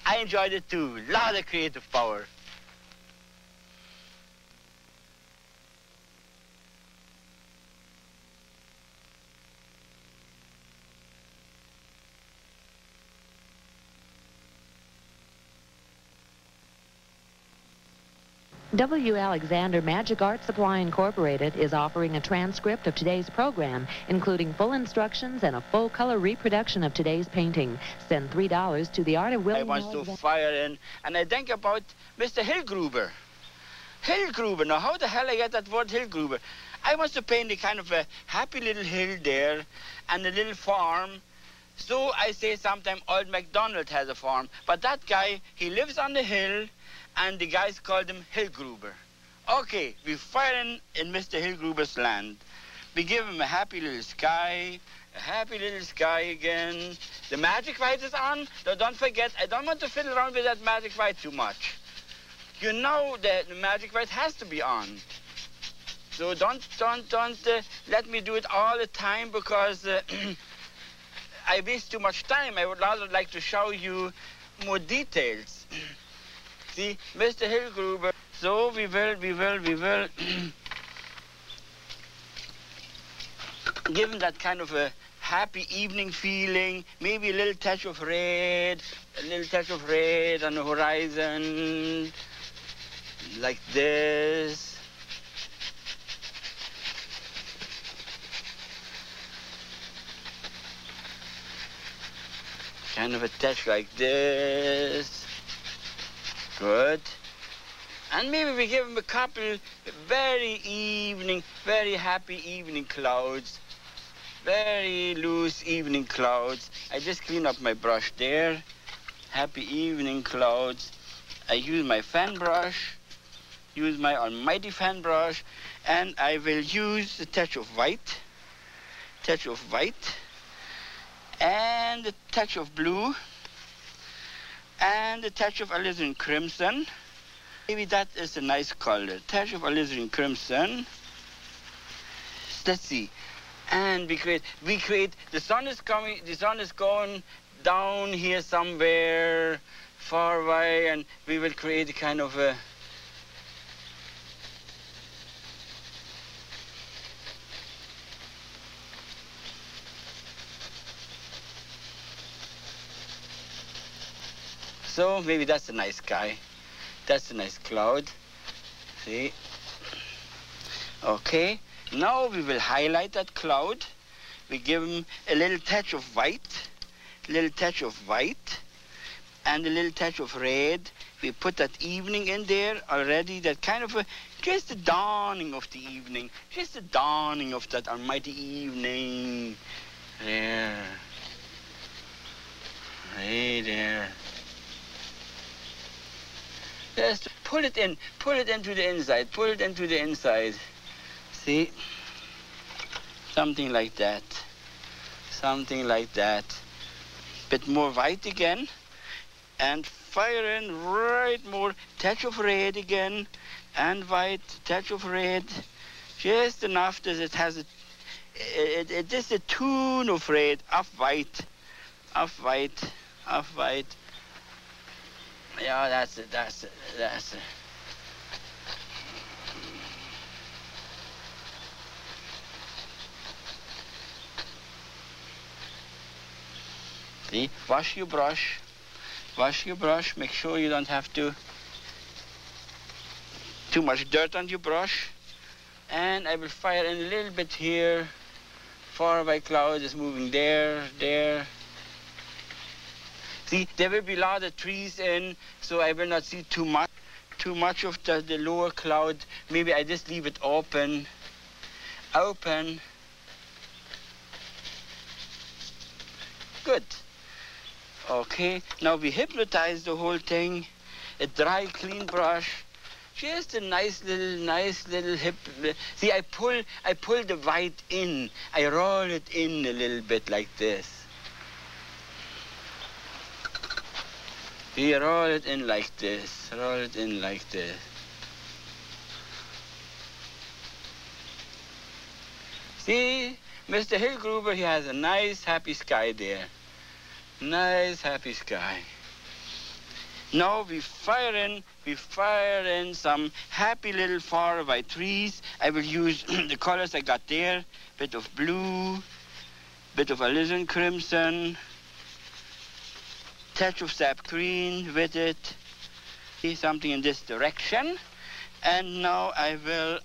I enjoyed it too. A lot of creative power. W. Alexander Magic Art Supply Incorporated is offering a transcript of today's program, including full instructions and a full-color reproduction of today's painting. Send $3 to the Art of William. I want to fire in, and I think about Mr. Hillgruber. Now, how the hell I get that word Hillgruber? I want to paint a kind of a happy little hill there, and a little farm. So I say sometimes old MacDonald has a farm, but that guy, he lives on the hill, and the guys called him Hillgruber. Okay, we fire in Mr. Hillgruber's land. We give him a happy little sky again. The magic white is on. So don't forget, I don't want to fiddle around with that magic white too much. You know that the magic white has to be on. So don't let me do it all the time, because I waste too much time. I would rather like to show you more details. See, Mr. Hillgruber. So we will give him that kind of a happy evening feeling, maybe a little touch of red on the horizon, like this. Kind of a touch like this. Good. And maybe we give him a couple very happy evening clouds. Very loose evening clouds. I just clean up my brush there. Happy evening clouds. I use my fan brush, use my almighty fan brush, and I will use a touch of white, and a touch of blue, and a touch of alizarin crimson. Maybe that is a nice color. Touch of alizarin crimson. Let's see. And we create, the sun is going down here somewhere far away, and we will create a kind of a so maybe that's a nice sky. That's a nice cloud. See? Okay. Now we will highlight that cloud. We give him a little touch of white, and a little touch of red. We put that evening in there already, that kind of just the dawning of the evening, just the dawning of that almighty evening. There. Right there. Just pull it into the inside, See? Something like that. Bit more white again. And fire in right more. Touch of red again. And white, touch of red. Just enough that it has just a tune of red, of white. Yeah, that's it. See, wash your brush, make sure you don't have too much dirt on your brush. And I will fire in a little bit here. Far away cloud is moving there. See, there will be a lot of trees in, so I will not see too much of the lower cloud. Maybe I just leave it open. Good. Okay, now we hypnotize the whole thing. A dry, clean brush. Just a nice little See, I pull the white in. I roll it in a little bit like this. You roll it in like this. See, Mr. Hillgruber, he has a nice, happy sky there. Nice, happy sky. Now we fire in some happy little far away trees. I will use the colors I got there. Bit of blue, bit of alizarin crimson, touch of sap green with it. See, something in this direction. And now I will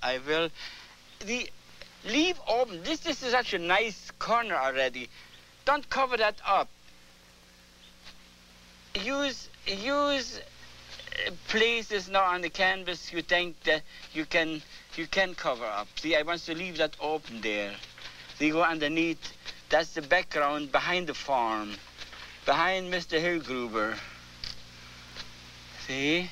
leave open. This is such a nice corner already. Don't cover that up. Use places now on the canvas you think that you can cover up. See, I want to leave that open there. So you go underneath. That's the background behind the farm, behind Mr. Hillgruber. See?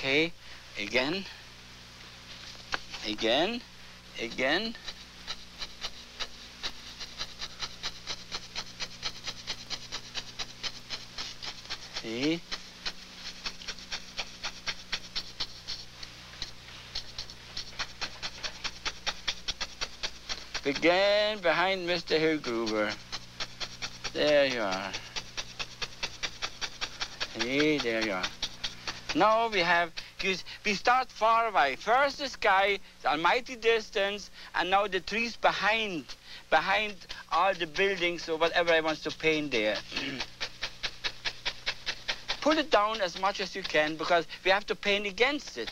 Okay, again, again, again. See? Begin behind Mr. Hillgruber. There you are. See, there you are. Now we start far away. First the sky, the almighty distance, and now the trees behind all the buildings or whatever I want to paint there. Pull it down as much as you can because we have to paint against it.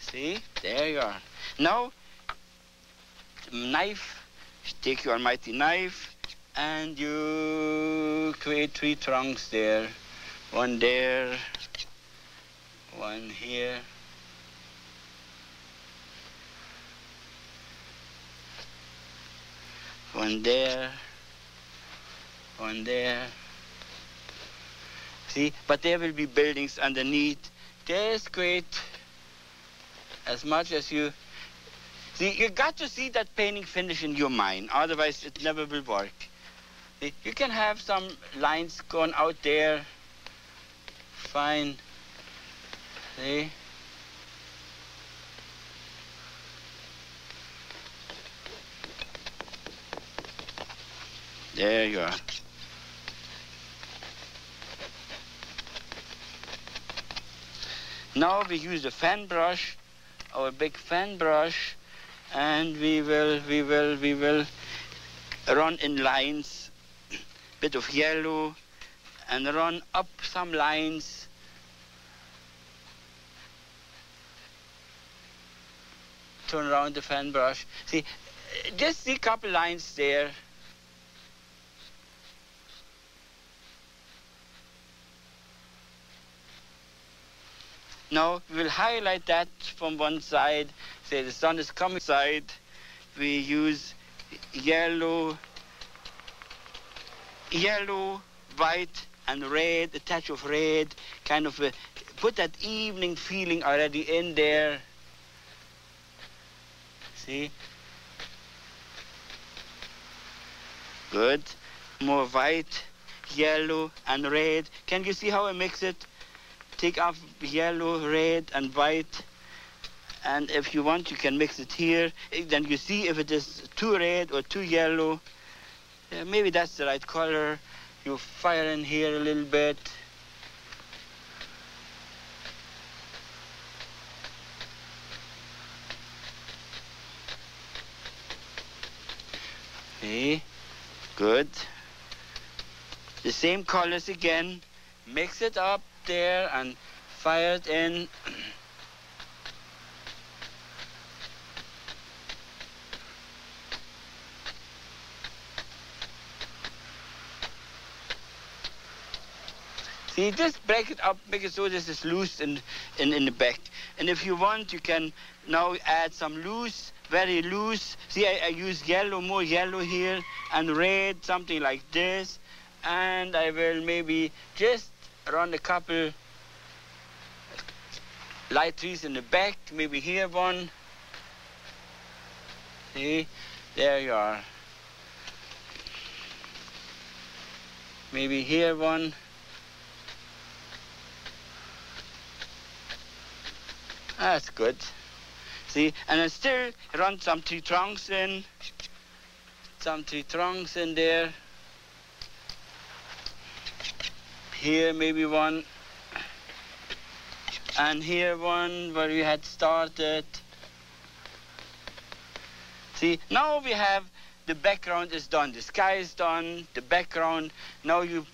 See, there you are. Now, knife, take your almighty knife, and you create 3 trunks there. One there, one here. One there, one there. See, but there will be buildings underneath. Just create as much as you... See, you got to see that painting finish in your mind, otherwise it never will work. See, you can have some lines going out there. Fine. See? There you are. Now we use a fan brush, our big fan brush, and we will run in lines, bit of yellow, and run up some lines. Turn around the fan brush. See, just see a couple lines there. Now we will highlight that from one side. Say the sun is coming side. We use yellow, white, and red, a touch of red, kind of put that evening feeling already in there. See? Good. More white, yellow, and red. Can you see how I mix it? Take off yellow, red, and white. And if you want, you can mix it here. Then you see if it is too red or too yellow. Maybe that's the right color. You fire in here a little bit. Okay, good. The same colors again. Mix it up there and fire it in. See, just break it up, make it so this is loose in the back. And if you want, you can now add some loose, very loose. See, I use yellow, more yellow here, and red, something like this. And I will maybe just run a couple light trees in the back, maybe here one. See, there you are. Maybe here one. That's good. See, and then still run some 3 trunks in. Some 3 trunks in there. Here maybe one. And here one where we had started. See, now we have the background is done. The sky is done, the background. Now you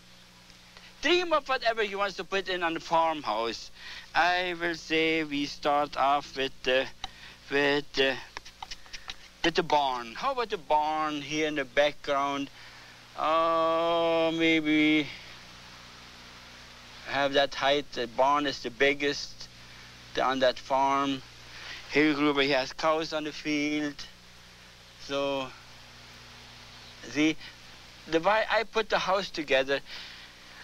dream of whatever you want to put in on the farmhouse. I will say we start off with the barn. How about the barn here in the background? Oh, maybe have that height. The barn is the biggest on that farm. Hillgruber, he has cows on the field. So, see, the way I put the house together,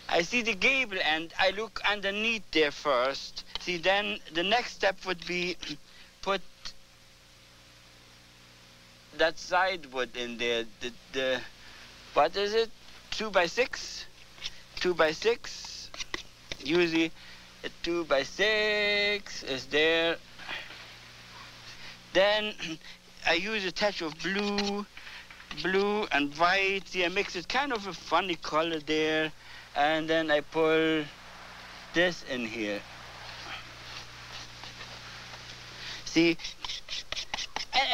I see the gable end. I look underneath there first. See, then the next step would be put that side wood in there. The what is it? 2x6? 2x6. Usually a 2x6 is there. Then I use a touch of blue and white. See, I mix it kind of a funny color there. And then I pull this in here. See,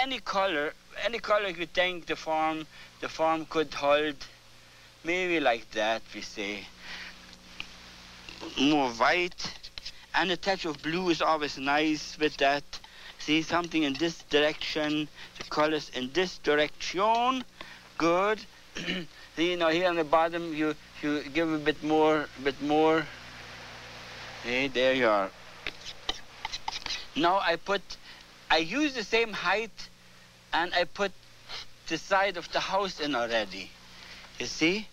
any color you think the form could hold, maybe like that, we say. More white, and a touch of blue is always nice with that. See, something in this direction, the colors in this direction, good. See, now here on the bottom, you give a bit more. Hey, there you are. Now I use the same height, and I put the side of the house in already. You see?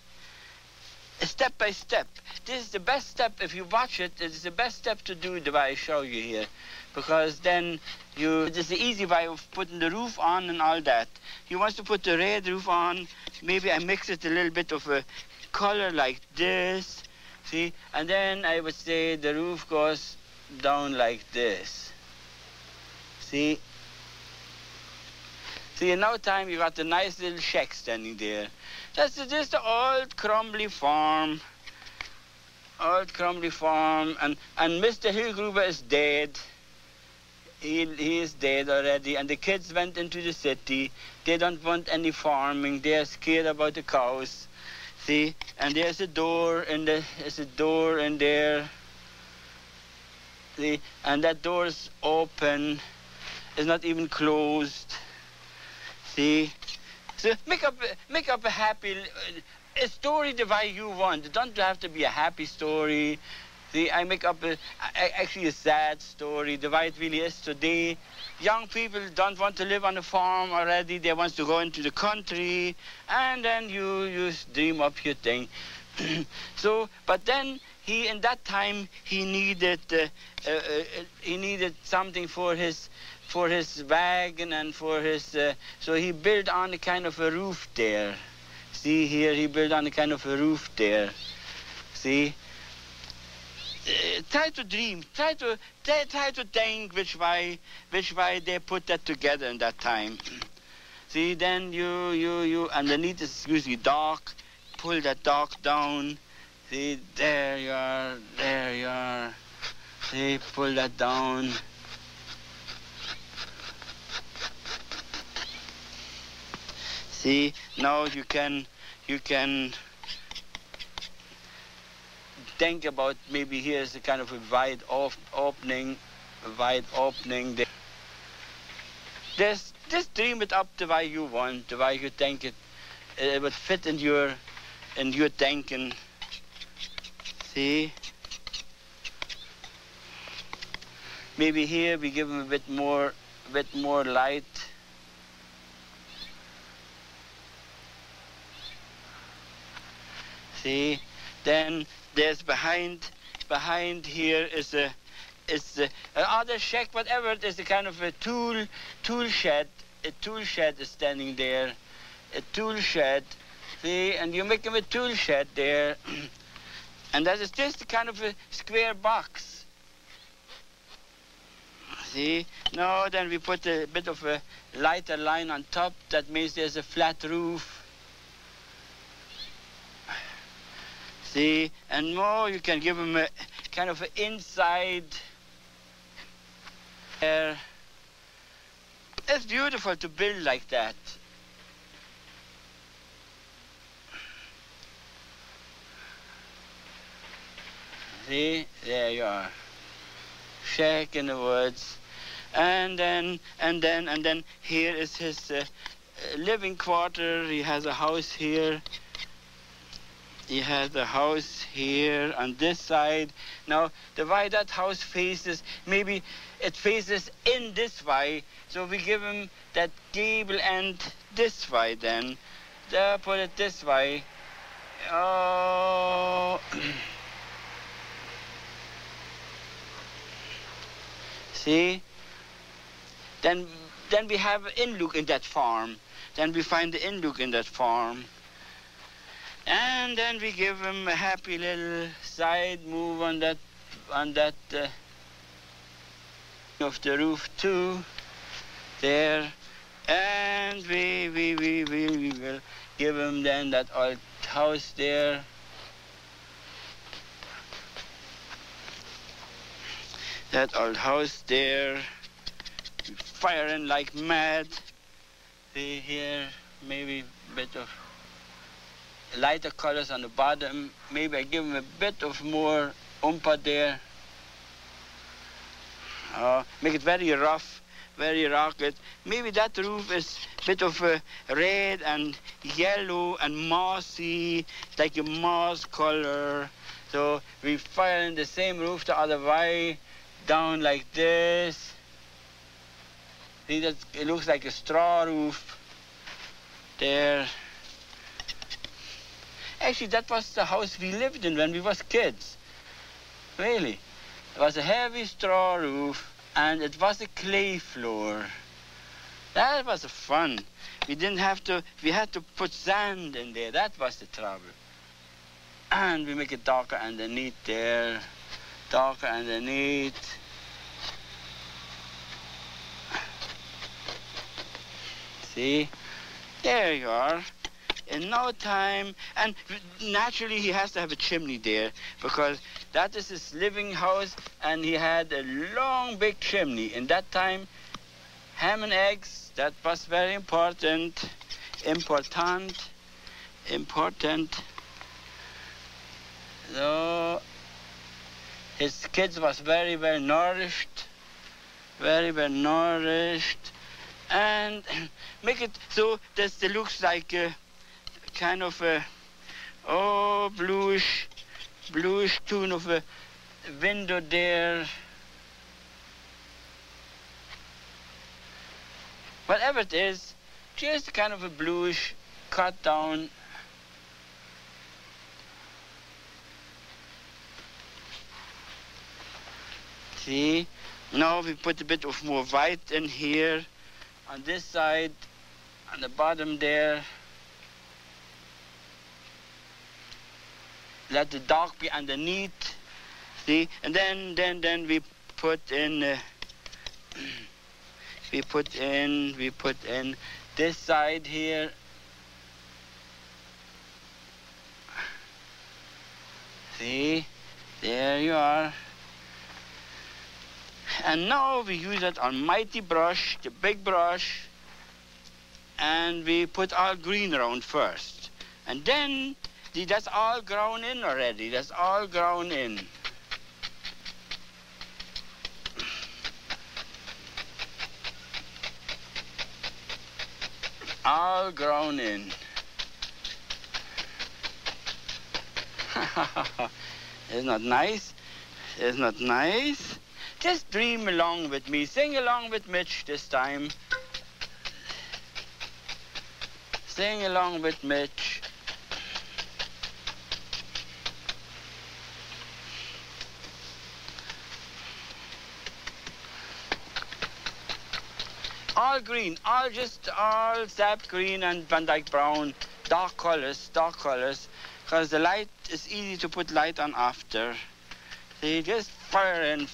Step by step. This is the best step. If you watch it, it's the best step to do the way I show you here. Because then it is the easy way of putting the roof on and all that. You want to put the red roof on. Maybe I mix it a little bit of a color like this. See? And then I would say the roof goes down like this. See? See, in no time you got the nice little shack standing there. That's just the old crumbly farm. Old crumbly farm. And Mr. Hillgruber is dead. He is dead already. And the kids went into the city. They don't want any farming. They are scared about the cows. See? And there's a door in there. See? And that door is open. It's not even closed. See? So make up a happy a story the way you want. It don't have to be a happy story. See, I make up actually a sad story, the way it really is today. Young people don't want to live on a farm already. They want to go into the country, and then you dream up your thing. So, but then in that time he needed something for his wagon and for his, so he built on a kind of a roof there. See here, he built on a kind of a roof there. See? Try to dream, try to think which way they put that together in that time. See, then you underneath is usually dark, pull that dark down. See, there you are. See, pull that down. See, now you can think about maybe here's a kind of a wide opening. Just dream it up the way you want, the way you think it would fit in your thinking. See? Maybe here we give them a bit more light. See? Then there's behind here is another shack, whatever it is, a kind of a tool shed. A tool shed is standing there. A tool shed. See, and you make them a tool shed there. And that is just a kind of a square box. See? Now then we put a bit of a lighter line on top. That means there's a flat roof. See? And more you can give them a kind of an inside there. It's beautiful to build like that. See, there you are. Shack in the woods. And then here is his living quarter. He has a house here. He has a house here on this side. Now, the way that house faces, maybe it faces in this way. So we give him that gable end this way then. There, put it this way. Oh. See? Then we have an in-look in that farm. Then we find the in-look in that farm. And then we give him a happy little side move on that of the roof too. There. And we will give him then that old house there. That old house there. Firing like mad. See here, maybe a bit of lighter colors on the bottom. Maybe I give him a bit of more umpa there. Make it very rough, very rocket. Maybe that roof is a bit of red and yellow and mossy, like a moss color. So we fire in the same roof the other way, down like this. See, that it looks like a straw roof there. Actually, that was the house we lived in when we was kids. Really. It was a heavy straw roof, and it was a clay floor. That was fun. We had to put sand in there. That was the trouble. And we make it darker underneath there. Darker underneath. See? There you are. In no time, and naturally he has to have a chimney there because that is his living house, and he had a long, big chimney. In that time, ham and eggs, that was very important. So his kids was very well nourished, and make it so that it looks like a kind of a bluish tone of a window there. Whatever it is, just kind of a bluish cut down. See? Now we put a bit of more white in here. On this side, on the bottom there. Let the dark be underneath. See? And then we put in we put in this side here. See? There you are. And now we use that almighty brush, the big brush, and we put all green around first. And then, see, that's all grown in already. That's all grown in. All grown in. Isn't that nice? Isn't that nice? Just dream along with me. Sing along with Mitch this time. Sing along with Mitch. All green, all sap green and Van Dyke brown, dark colors, because the light is easy to put light on after. See, just fire in.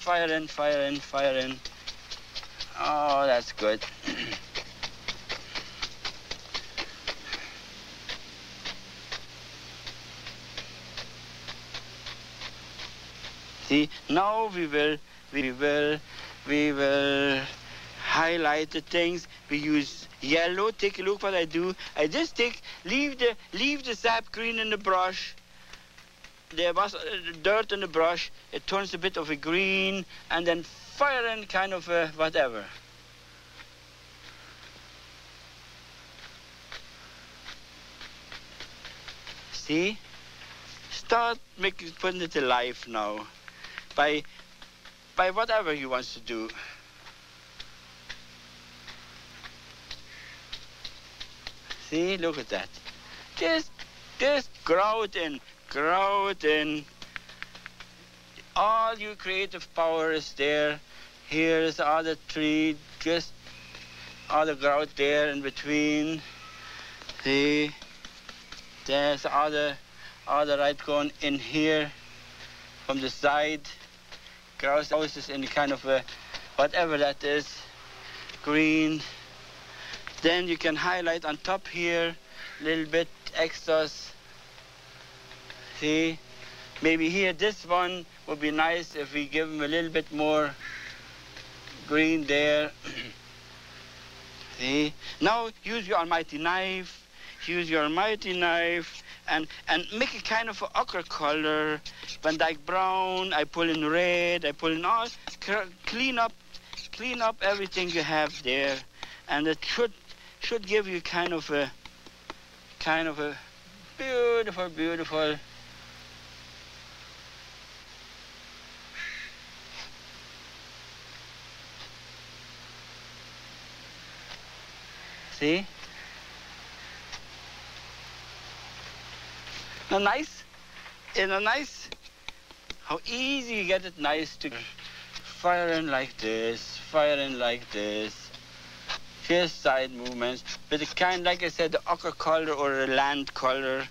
Oh, that's good. See, now we will highlight the things. We use yellow. Take a look what I do. I just leave the sap green in the brush. There was dirt in the brush. It turns a bit of a green, and then fire in kind of a whatever. See? Start putting it alive now. By whatever he wants to do. See, look at that. Just Just grow it in, grow it in. All your creative power is there. Here's the other tree, just all the growth there in between. See, there's the other right going in here from the side. Growth is in kind of a, whatever that is, green. Then you can highlight on top here, a little bit extras. See, maybe here this one would be nice if we give them a little bit more green there. See, now use your almighty knife. Use your almighty knife and make a kind of ochre color. Van Dyke brown. I pull in red. I pull in all. Clean up everything you have there, and it should give you kind of a beautiful. See? Now nice, how easy you get it nice to fire in like this, just side movements, but the kind, like I said, the ochre color or the land color,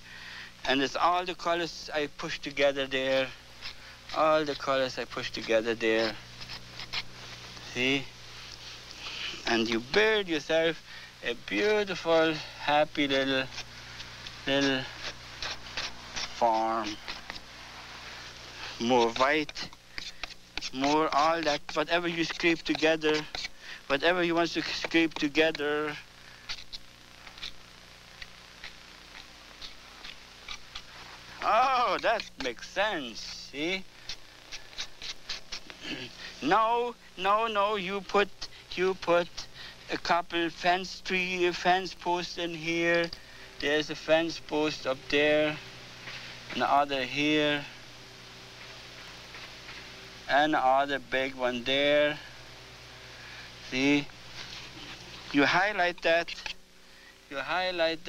and it's all the colors I push together there, see? And you build yourself a beautiful, happy little farm. More white, more all that, whatever you scrape together, whatever you want to scrape together. Oh, that makes sense, see? No, you put a couple fence posts in here. There's a fence post up there, another here, and another big one there. See, you highlight that. You highlight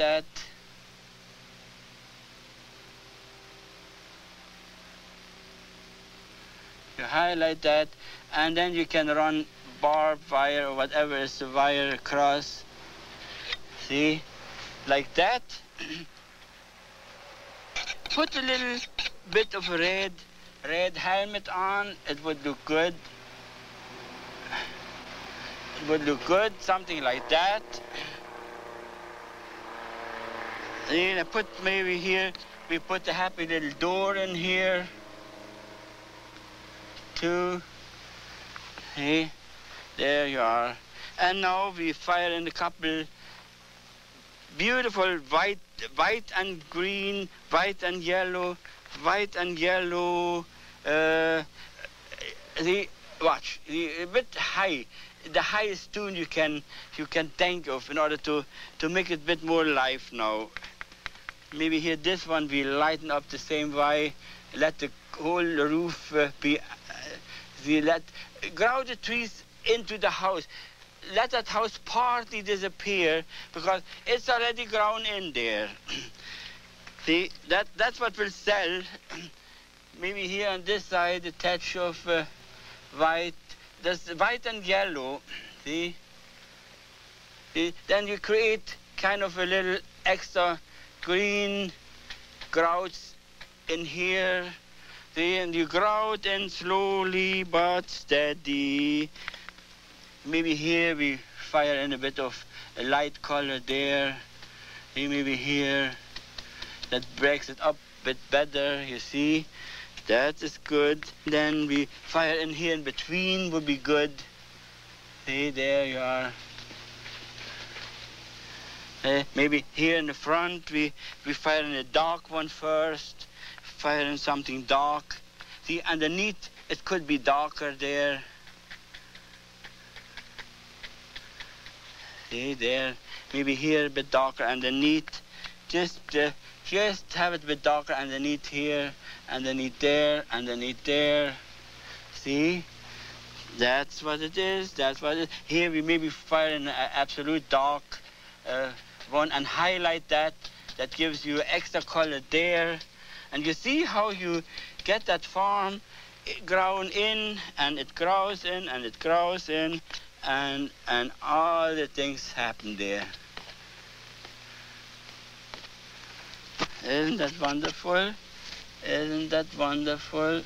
that, and then you can run barbed wire or whatever is the wire across. See, like that. Put a little bit of red helmet on. It would look good. Something like that. Then I put maybe here, we put a happy little door in here too. See, there you are. And now we fire in a couple beautiful white and green, white and yellow. Watch, a bit high, the highest tune you can think of in order to make it a bit more life now. Maybe here this one we lighten up the same way. Let the whole roof grow the trees into the house. Let that house partly disappear because it's already grown in there. See, that's what will sell. Maybe here on this side a touch of white. There's white and yellow. See? Then you create kind of a little extra green growths in here. See? And you grow it in slowly but steady. Maybe here we fire in a bit of a light color there. See, maybe here. That breaks it up a bit better, you see. That is good. Then we fire in here in between would be good. See, there you are. Maybe here in the front we fire in a dark one first. Fire in something dark. See, underneath it could be darker there. See, there. Maybe here a bit darker underneath. Just have it a bit darker underneath here, underneath there. See? That's what it is. Here we maybe fire in an absolute dark one and highlight that that gives you extra color there. And you see how you get that form grown in, and it grows in, and it grows in, and all the things happen there. Isn't that wonderful? Isn't that wonderful?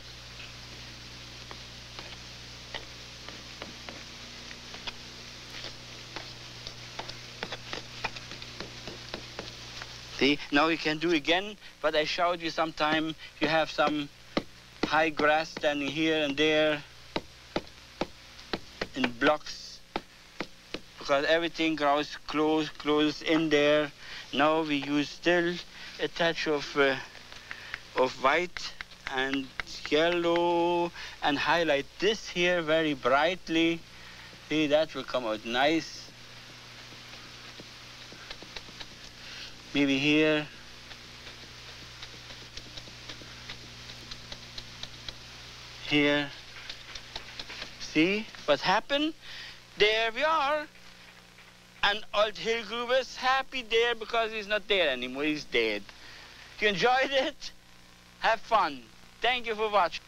See, now you can do again what I showed you sometime. You have some high grass standing here and there in blocks, because everything grows close in there. Now we use still a touch of white and yellow and highlight this here very brightly. See, that will come out nice. Maybe here. Here. See what happened? There we are. And old Hillgruber's happy there because he's not there anymore. He's dead. If you enjoyed it, have fun. Thank you for watching.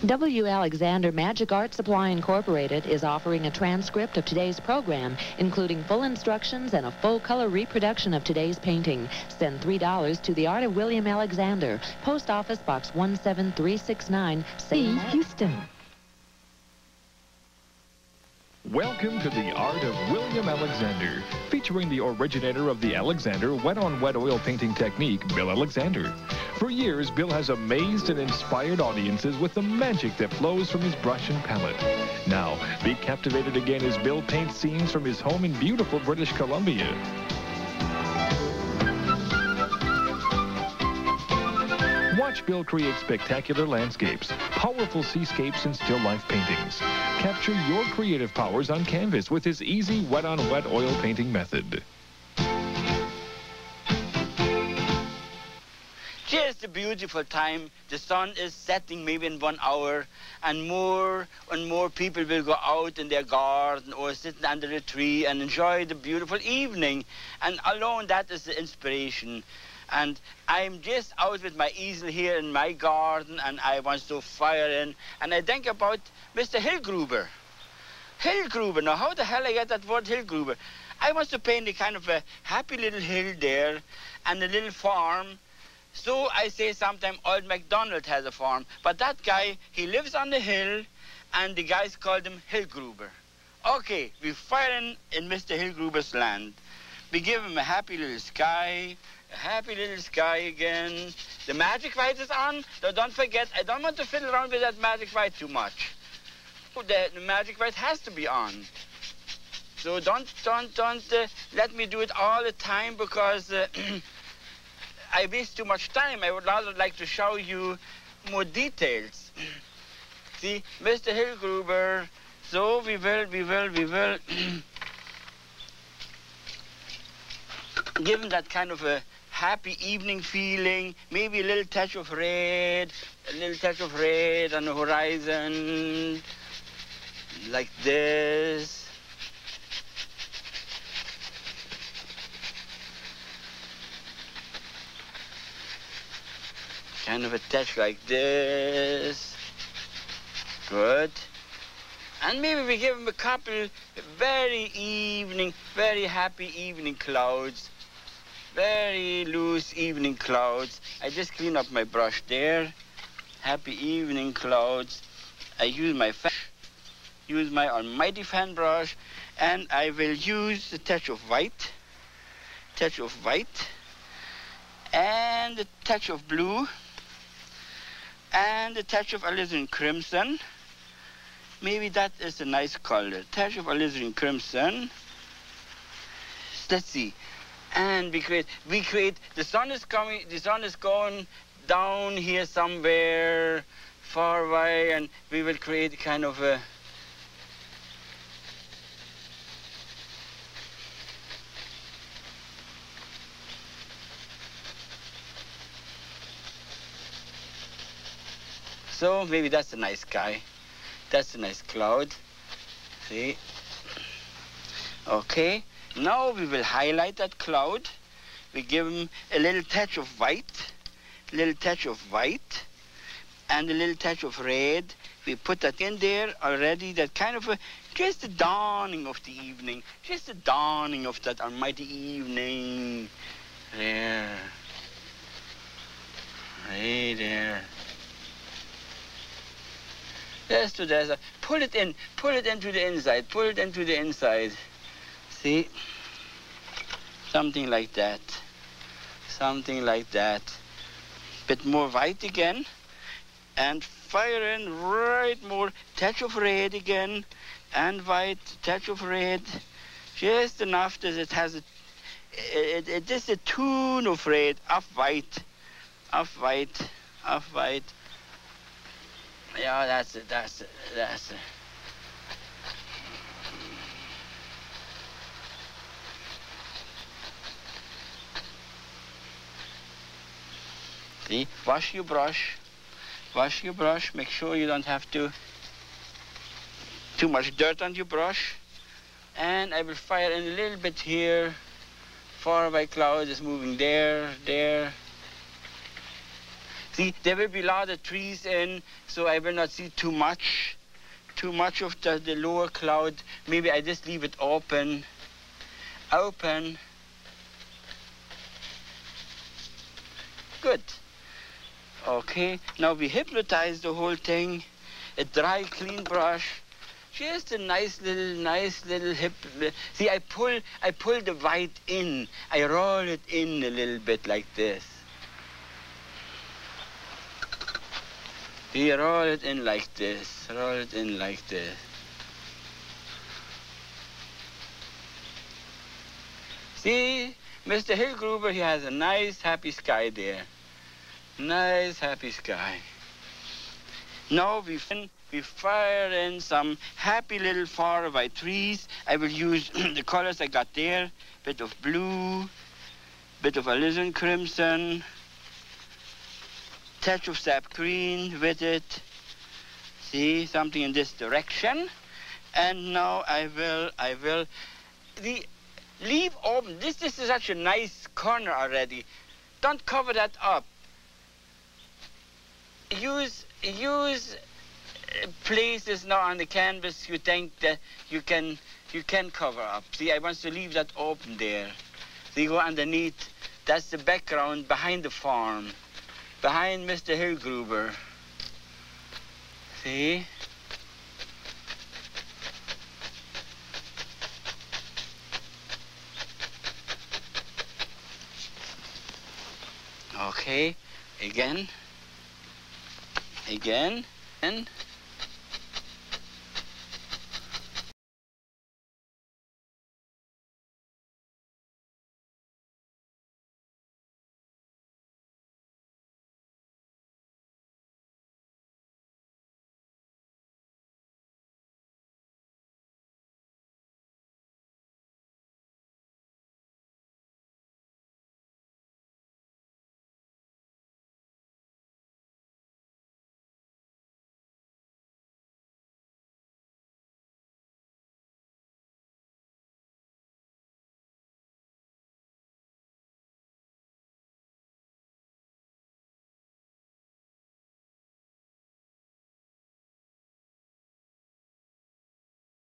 W. Alexander Magic Art Supply Incorporated is offering a transcript of today's program, including full instructions and a full-color reproduction of today's painting. Send $3 to the Art of William Alexander, Post Office Box 17369, St. Houston. Welcome to the Art of William Alexander, featuring the originator of the Alexander wet-on-wet oil painting technique, Bill Alexander. For years, Bill has amazed and inspired audiences with the magic that flows from his brush and palette. Now, be captivated again as Bill paints scenes from his home in beautiful British Columbia. Watch Bill create spectacular landscapes, powerful seascapes, and still life paintings. Capture your creative powers on canvas with his easy wet-on-wet oil painting method. Just a beautiful time. The sun is setting maybe in 1 hour, and more people will go out in their garden or sitting under a tree and enjoy the beautiful evening. And alone that is the inspiration. And I'm just out with my easel here in my garden, and I want to fire in, and I think about Mr. Hillgruber. Hillgruber, now how the hell I get that word Hillgruber? I want to paint a kind of a happy little hill there and a little farm. So I say sometimes old MacDonald has a farm, but that guy, he lives on the hill, and the guys called him Hillgruber. Okay, we fire in Mr. Hillgruber's land. We give him a happy little sky, a happy little sky again. The magic white is on. So don't forget, I don't want to fiddle around with that magic white too much. The magic white has to be on. So don't let me do it all the time, because I waste too much time. I would rather like to show you more details. See, Mr. Hillgruber. So we will give him that kind of a happy evening feeling, maybe a little touch of red on the horizon, like this. Kind of a touch like this. Good. And maybe we give him a couple very happy evening clouds. Very loose evening clouds. I just clean up my brush there. Happy evening clouds. I use my almighty fan brush, and I will use a touch of white, and a touch of blue, and a touch of alizarin crimson. Maybe that is a nice color. Touch of alizarin crimson. Let's see. And we create, the sun is going down here somewhere far away, and we will create kind of a so. Maybe that's a nice sky. That's a nice cloud. See? Okay. Now we will highlight that cloud. We give him a little touch of white, and a little touch of red. We put that in there already. That kind of just the dawning of the evening, just the dawning of that almighty evening. There. Right there. Just to that. Pull it into the inside. See? Something like that. Bit more white again. And fire in right more. Touch of red again. And white, touch of red. Just enough that it has just a tune of red, of white. Yeah, that's it. See, wash your brush, make sure you don't have too much dirt on your brush. And I will fire in a little bit here. Far away cloud is moving there. See, there will be a lot of trees in, so I will not see too much of the lower cloud. Maybe I just leave it open. Good. Okay, now we hypnotize the whole thing. A dry, clean brush. Just a nice little see, I pull the white in. I roll it in a little bit like this. See, roll it in like this. See, Mr. Hillgruber, he has a nice, happy sky there. Nice, happy sky. Now we fire in some happy little far away trees. I will use the colors I got there. Bit of blue, bit of alizarin crimson, touch of sap green with it. See, something in this direction. And now I will leave open. This is such a nice corner already. Don't cover that up. Use places now on the canvas you think that you can cover up. See, I want to leave that open there. So you go underneath. That's the background behind the farm, behind Mr. Hillgruber. See? Okay, again, and